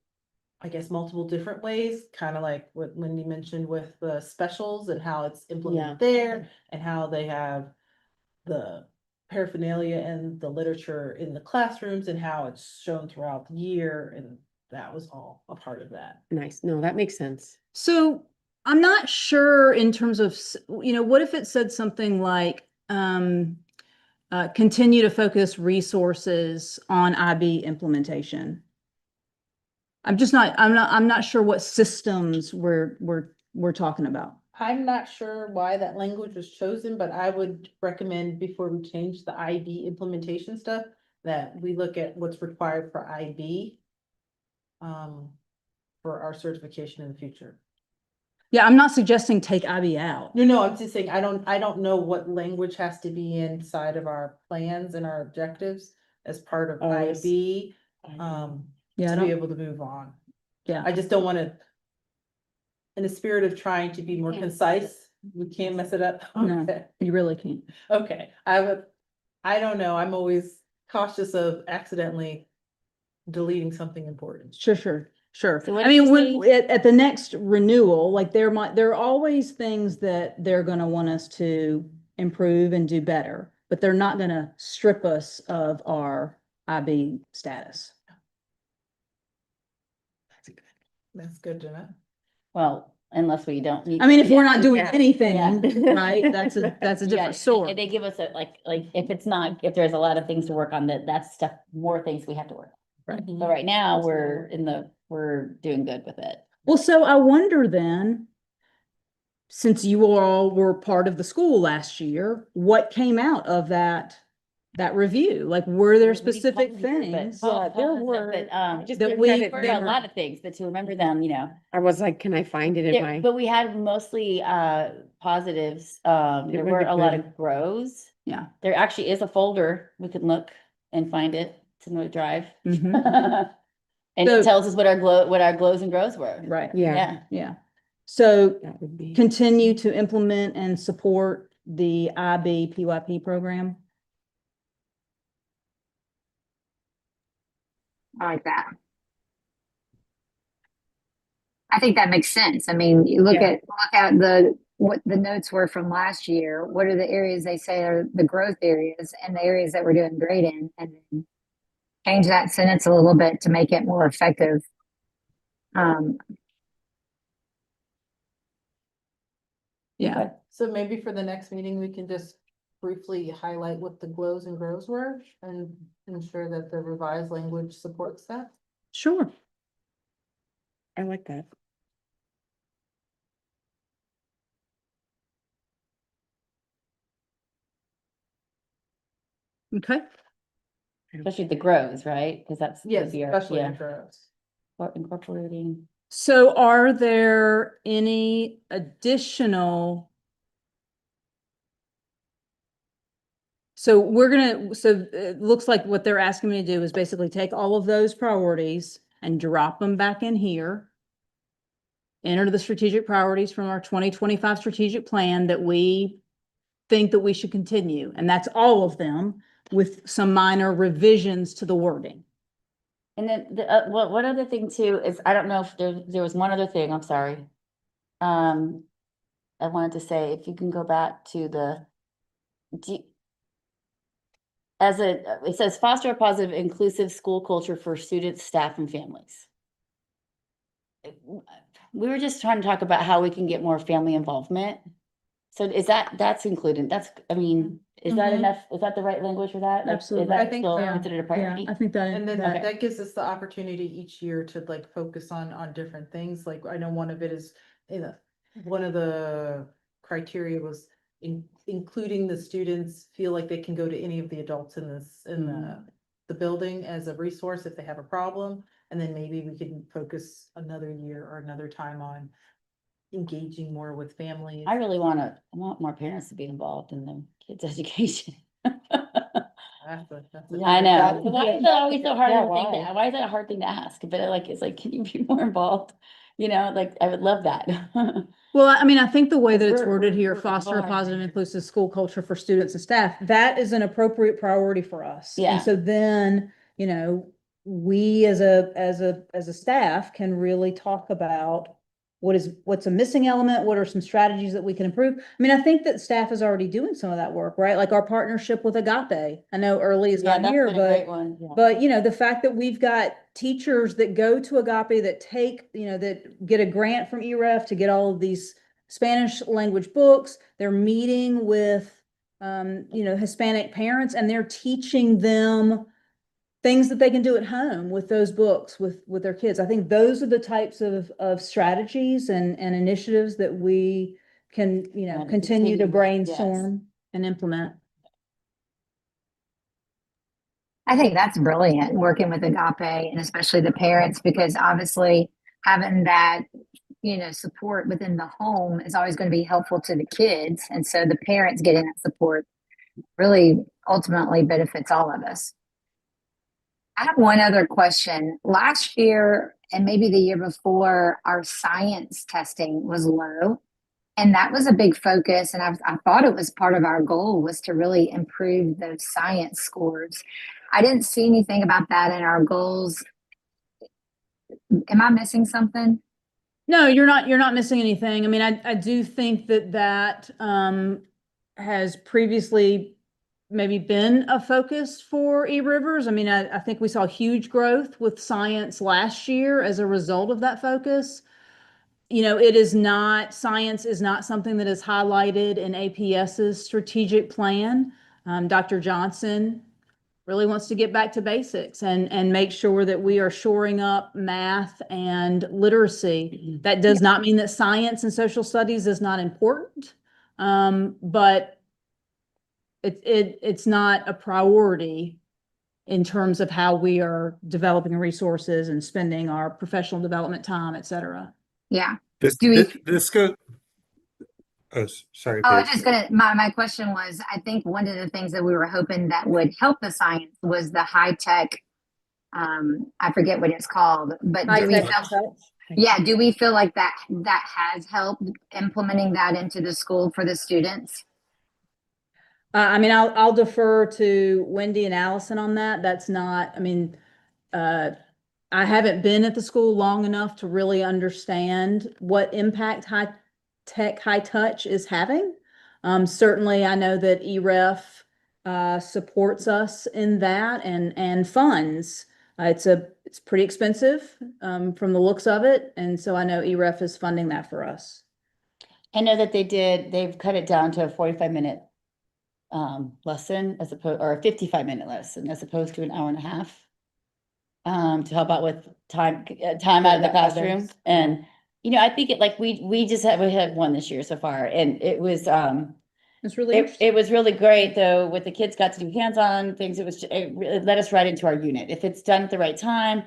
I guess, multiple different ways, kind of like what Lindy mentioned with the specials and how it's implemented there, and how they have the paraphernalia and the literature in the classrooms and how it's shown throughout the year, and that was all a part of that. Nice, no, that makes sense. So I'm not sure in terms of, you know, what if it said something like, continue to focus resources on IB implementation? I'm not sure what systems we're talking about. I'm not sure why that language was chosen, but I would recommend before we change the IB implementation stuff, that we look at what's required for IB. For our certification in the future. Yeah, I'm not suggesting take IB out. No, I'm just saying, I don't know what language has to be inside of our plans and our objectives as part of Oh, yes. IB. Yeah, I To be don't, able to move on. yeah. I just don't wanna. In the spirit of trying to be more concise, we can't mess it up. No. Okay, You really can't. okay, I don't know, I'm always cautious of accidentally deleting something important. Sure. So what I did mean, you when, at the next renewal, like there are always things that they're gonna want us to improve and do better, but they're not gonna strip us of our IB status. That's good to know. Well, unless we don't need. I mean, if we're not doing Yeah. anything, Yeah. right, that's a Yeah, different and story. they give us a, like, if there's a lot of things to work on, that's stuff, more things we have to work on. Right. But right now, we're doing good with it. Well, so I wonder then, since you all were part of the school last year, what came out of that review? Like, were there specific things? Yeah, there were, just that to we- kind of- For they a were- lot of things, but to remember them, I was like, can I find it in There- my? but we had mostly positives. There were were the a lot good- of grows. Yeah. There actually is a folder. We could look and find it. It's in the drive. Mhm. And So- it tells us what our glows and grows were. Right, Yeah, yeah. So that would be. continue to implement and support the IB PYP program. I like that. I think that makes sense. I mean, you look Yeah. at what the notes were from last year. What are the areas they say are the growth areas and the areas that we're doing great in, and then change that sentence a little bit to make it more effective. Yeah, Okay. So maybe for the next meeting, we can just briefly highlight what the glows and grows were and ensure that the revised language supports that. sure. I like that. Okay. Especially the grows, right? Because that's. Yes, would be our- especially yeah, in grows. or incorporating. So are there any additional? So it looks like what they're asking me to do is basically take all of those priorities and drop them back in here. Enter the strategic priorities from our 2025 strategic plan that we think that we should continue. And that's all of them with some minor revisions to the wording. And then one other thing too is, I don't know if there was one other thing, I'm sorry. I wanted to say, if you can go back to it says foster a positive, inclusive school culture for students, staff, and families. We were just trying to talk about how we can get more family involvement. So that's included, I mean, is that Mhm. enough? Is that the right language for that? Like, Absolutely. Is that I think still so. considered a Yeah, priority? I think that. And then Okay. that gives us the opportunity each year to like focus on different things. Like I know one of it is, one of the criteria was including the students feel like they can go to any of the adults in the building as a resource if they have a problem. And then maybe we can focus another year or another time on engaging more with families. I really I want more parents to be involved in the kids' education. That's I know. That's- Why is that always so hard Yeah, of a thing why? why is that a hard thing to ask? But it's like, can you be more involved? You know, like, I would love that. Well, I mean, I think the way that it's We're- worded we're- here, we're foster a hard. positive, inclusive school culture for students and staff, that is an appropriate priority for us. Yeah. And so then, we as a staff can really talk about what's a missing element, what are some strategies that we can improve. I mean, I think that staff is already doing some of that work, right? Like our partnership with Agape. I know Early is Yeah, not that's here, been a but great one. But, the fact that we've got teachers that go to Agape that take, that get a grant from EREF to get all of these Spanish language books, they're meeting with, Hispanic parents and they're teaching them things that they can do at home with those books with their kids. I think those are the types of strategies and initiatives that we can, And continue to continue, brainstorm and implement. I think that's brilliant working with Agape and especially the parents, because obviously having that, support within the home is always going to be helpful to the kids. And so the parents getting that support really ultimately benefits all of us. I have one other question. Last year and maybe the year before, our science testing was low. And that was a big focus. And I thought it was part of our goal was to really improve those science scores. I didn't see anything about that in our goals. Am I missing something? No, you're not missing anything. I mean, I do think that has previously maybe been a focus for eRivers. I mean, I think we saw huge growth with science last year as a result of that focus. Science is not something that is highlighted in APS's strategic plan. Dr. Johnson really wants to get back to basics and make sure that we are shoring up math and literacy. That does not mean that science and social studies is not important, but it's not a priority in terms of how we are developing resources and spending our professional development time, et cetera. Yeah. This Do we- this go. Oh, sorry. Oh, I was Paige. just my question was, I think one of the things that we were hoping that would help the science was the high tech, I forget what it's called, but do we feel, do we feel like that has helped implementing that into the school for the students? I mean, I'll defer to Wendy and Allison on that. That's not, I mean, I haven't been at the school long enough to really understand what impact high tech, high touch is having. Certainly, I know that EREF supports us in that and funds. It's pretty expensive from the looks of it, and so I know EREF is funding that for us. I know that they've cut it down to a 45-minute lesson as opposed, or a 55-minute lesson as opposed to an hour and a half. To help out with time out of the classroom. And, I think we had one this year so far, and it was, It's really it was really great though, with the kids got to do hands-on things. It really led us right into our unit. If it's done at the right time,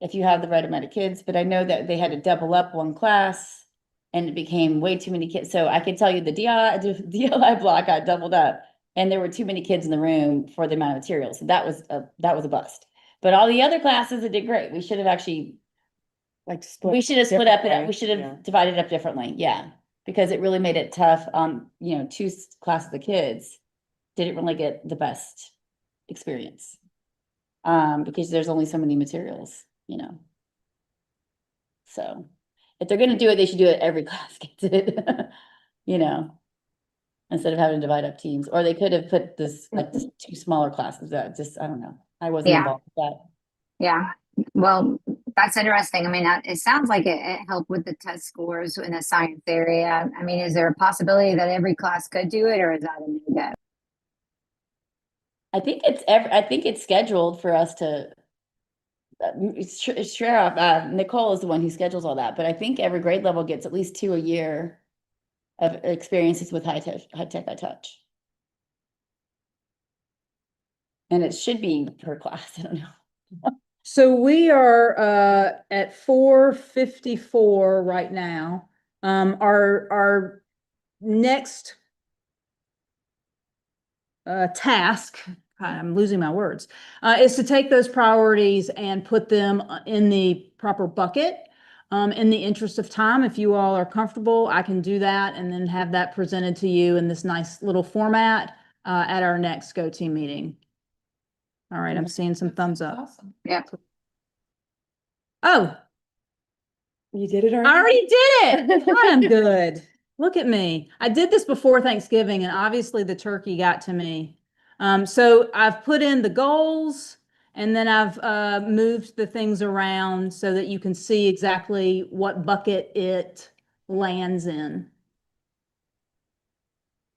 if you have the right amount of kids, but I know that they had to double up one class and it became way too many kids. So I can tell you the DLI block got doubled up and there were too many kids in the room for the amount of material. So that was a bust. But all the other classes, it did great. We should have actually, we should have split up, we should have divided it up differently. Yeah. Because it really made it tough on, two classes of kids didn't really get the best experience. Because there's only so many materials, So if they're gonna do it, they should do it every class gets it, instead of having to divide up teams, or they could have put this two smaller classes that I don't know. I wasn't involved with that. Yeah. Well, that's interesting. I mean, it sounds like it helped with the test scores in the science area. I mean, is there a possibility that every class could do it, or is that a no-go? I think it's scheduled for us to. Sheriff Nicole is the one who schedules all that, but I think every grade level gets at least 2 a year of experiences with high touch. And it should be per class. I don't know. So we are at 454 right now. Our next task, I'm losing my words, is to take those priorities and put them in the proper bucket. In the interest of time, if you all are comfortable, I can do that and then have that presented to you in this nice little format at our next GO Team meeting. All right, I'm seeing some thumbs up. Awesome. Yeah. Oh, You did it I already? already did it. I am good. Look at me. I did this before Thanksgiving and obviously the turkey got to me. So I've put in the goals and then I've moved the things around so that you can see exactly what bucket it lands in.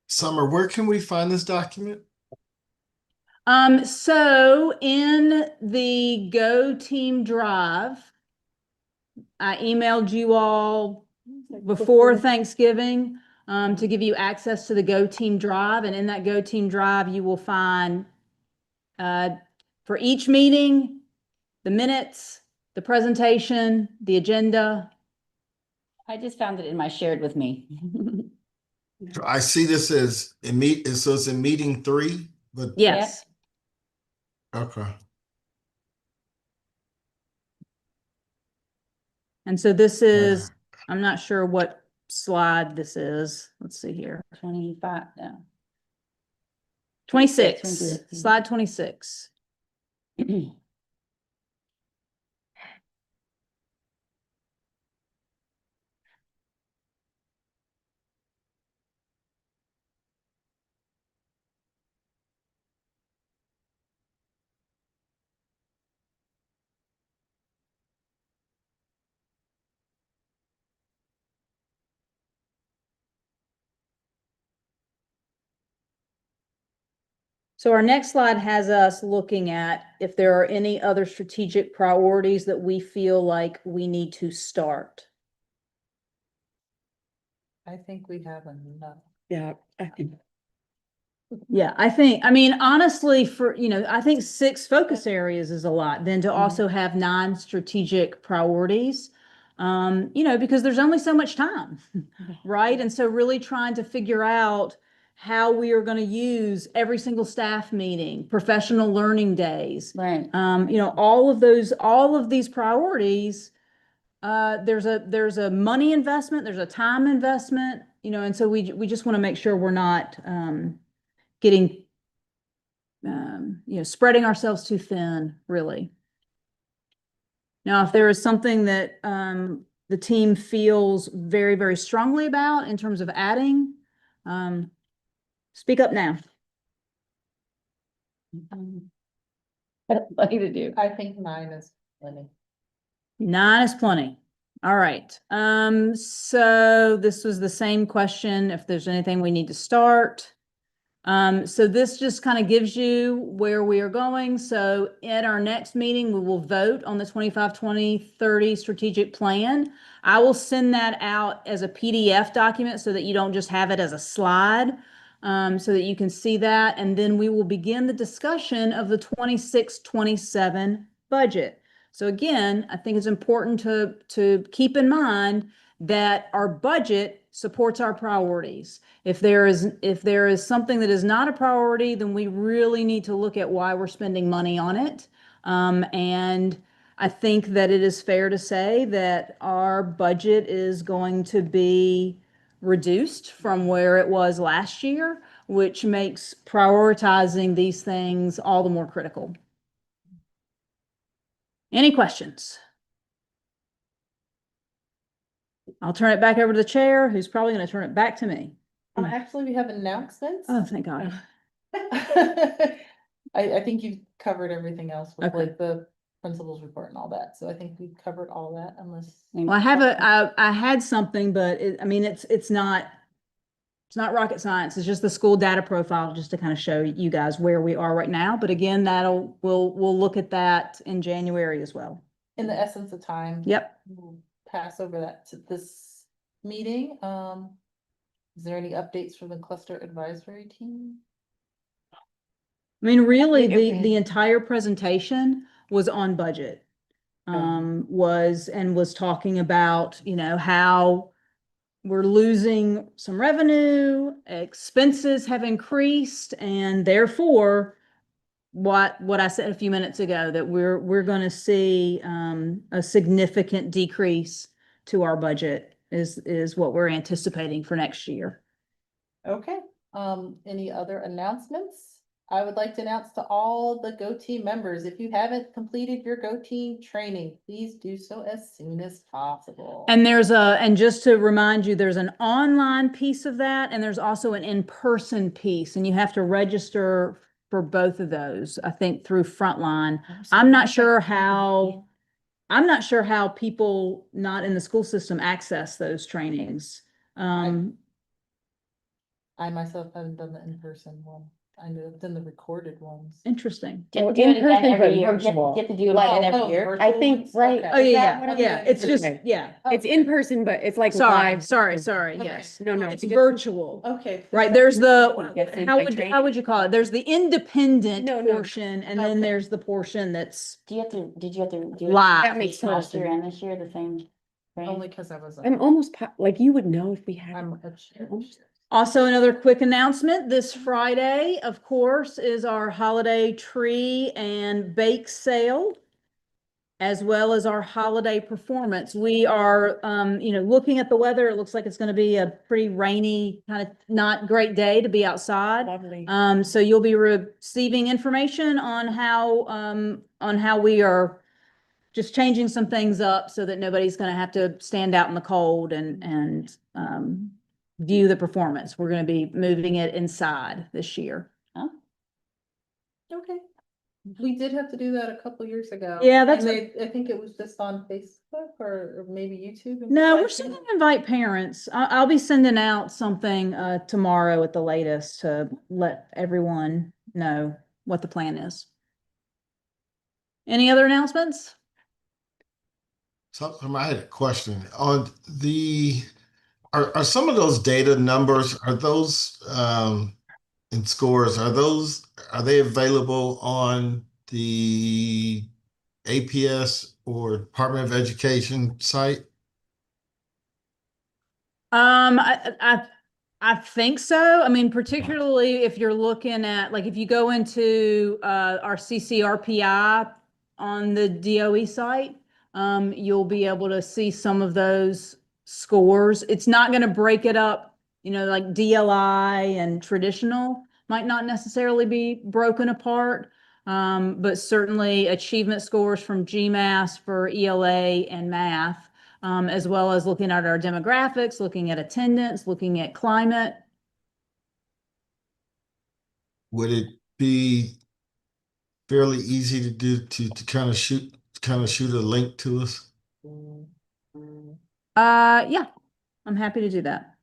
Summer, where can we find this document? So in the GO Team Drive, I emailed you all before Thanksgiving to give you access to the GO Team Drive. And in that GO Team Drive, you will find for each meeting, the minutes, the presentation, the agenda. I just found it in my shared with me. I see this as so it's in meeting 3, but Yes. okay. And so this is, I'm not sure what slide this is. Let's see here. 25, no. 26, 26. slide 26. So our next slide has us looking at if there are any other strategic priorities that we feel like we need to start. I think we have enough. Yeah, I think Yeah, I mean, honestly, I think 6 focus areas is a lot, then to also have 9 strategic priorities. Because there's only so much time, right? And so really trying to figure out how we are going to use every single staff meeting, professional learning days. Right. All of these priorities, there's a money investment, there's a time investment, and so we just want to make sure we're not, getting, spreading ourselves too thin, really. Now, if there is something that the team feels very, very strongly about in terms of adding, speak up now. Funny to do. I think 9 is plenty. 9 is plenty. All right. So this was the same question, if there's anything we need to start. So this just kind of gives you where we are going. So at our next meeting, we will vote on the 25-20-30 strategic plan. I will send that out as a PDF document so that you don't just have it as a slide, so that you can see that. And then we will begin the discussion of the 26-27 budget. So again, I think it's important to keep in mind that our budget supports our priorities. If there is something that is not a priority, then we really need to look at why we're spending money on it. And I think that it is fair to say that our budget is going to be reduced from where it was last year, which makes prioritizing these things all the more critical. Any questions? I'll turn it back over to the chair, who's probably going to turn it back to me. Actually, we have announcements. Oh, thank God. I think you've covered everything else with Okay. like the principal's report and all that. So I think we've covered all that unless. Well, I had something, but it's not rocket science. It's just the school data profile, just to kind of show you guys where we are right now. But again, we'll look at that in January as well. In the essence of time. Yep. We'll pass over that to this meeting. Is there any updates from the cluster advisory team? I mean, really, the entire presentation was on budget. Was talking about, how we're losing some revenue, expenses have increased, and therefore what I said a few minutes ago, that we're going to see a significant decrease to our budget is what we're anticipating for next year. Okay, any other announcements? I would like to announce to all the GO Team members, if you haven't completed your GO Team training, please do so as soon as possible. And and just to remind you, there's an online piece of that, and there's also an in-person piece, and you have to register for both of those, I think, through Frontline. I'm not sure how people not in the school system access those trainings. I myself haven't done the in-person one. I know, than the recorded ones. Interesting. Do you Oh, have to do it in again person, every but year? You virtual. have to do it Like, again Oh, every year? virtual I think, ones? right. Okay. Oh, Is that yeah, what I'm yeah, thinking? it's just, Okay. yeah. It's in person, but it's like Sorry, live. sorry, Okay. yes. No, no. It's virtual. Okay. Right, there's the, Yes, they- how they would, train- how would you call it? There's the independent No, no. portion, and then Okay. there's the portion that's Do you have to, did you have to do it? live. That makes Last sense. year and this year, the same? thing? Only because I was. I'm almost like you would know if we had. I'm a church. Also, another quick announcement, this Friday, of course, is our holiday tree and bake sale, as well as our holiday performance. We are, looking at the weather, it looks like it's gonna be a pretty rainy, kind of not great day to be outside. Lovely. So you'll be receiving information on how we are just changing some things up so that nobody's gonna have to stand out in the cold and view the performance. We're gonna be moving it inside this year. Okay. We did have to do that a couple years ago. Yeah, that's And I think it was just on Facebook or maybe YouTube. No, we're Live still stream. gonna invite parents. I'll be sending out something tomorrow at the latest to let everyone know what the plan is. Any other announcements? So I had a question on are some of those data numbers, are those and scores, are they available on the APS or Department of Education site? I think so. I mean, particularly if you're looking at, like, if you go into our CCRPI on the DOE site, you'll be able to see some of those scores. It's not going to break it up, like DLI and traditional might not necessarily be broken apart. But certainly achievement scores from GMAS for ELA and math, as well as looking at our demographics, looking at attendance, looking at climate. Would it be fairly easy to do to kind of shoot a link to us? Yeah, I'm happy to do that.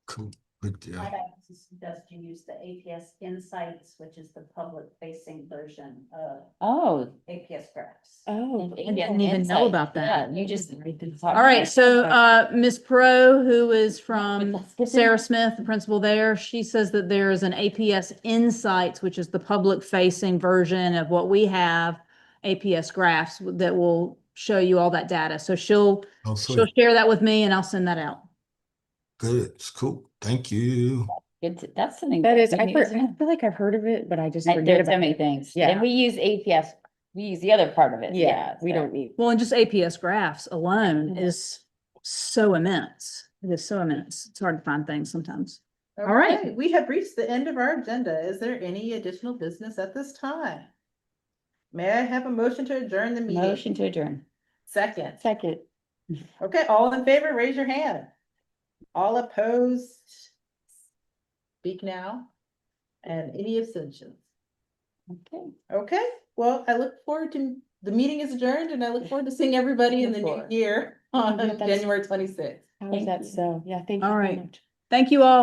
Cool. Good deal. I'd actually suggest you use the APS Insights, which is the public facing version of APS Graphs. Oh. I didn't even know about that. Yeah, you just. All right, so Ms. Pro, who is from That's good. Sarah Smith, the principal there, she says that there is an APS Insights, which is the public facing version of what we have, APS Graphs, that will show you all that data. So she'll Oh, sweet. share that with me and I'll send that out. Good. It's cool. Thank you. That's something. That is, good I news. feel like I've heard of it, but I just There's forget so about many it. things. Yeah. And we use APS, we use the other part of it. Yeah, we so. don't need. Well, and just APS Graphs alone is so immense. It is so immense. It's hard to find things sometimes. All right. Okay, we have reached the end of our agenda. Is there any additional business at this time? May I have a motion to adjourn the meeting? Motion to adjourn. Second. Second. Okay, all in favor, raise your hand. All opposed? Speak now. And any abstentions? Okay. Okay, well, I look forward to, the meeting is adjourned and I look forward to seeing everybody in the new year on Yeah, that's- January 26th. How is that so? Yeah, thank you All so right. much. Thank you all.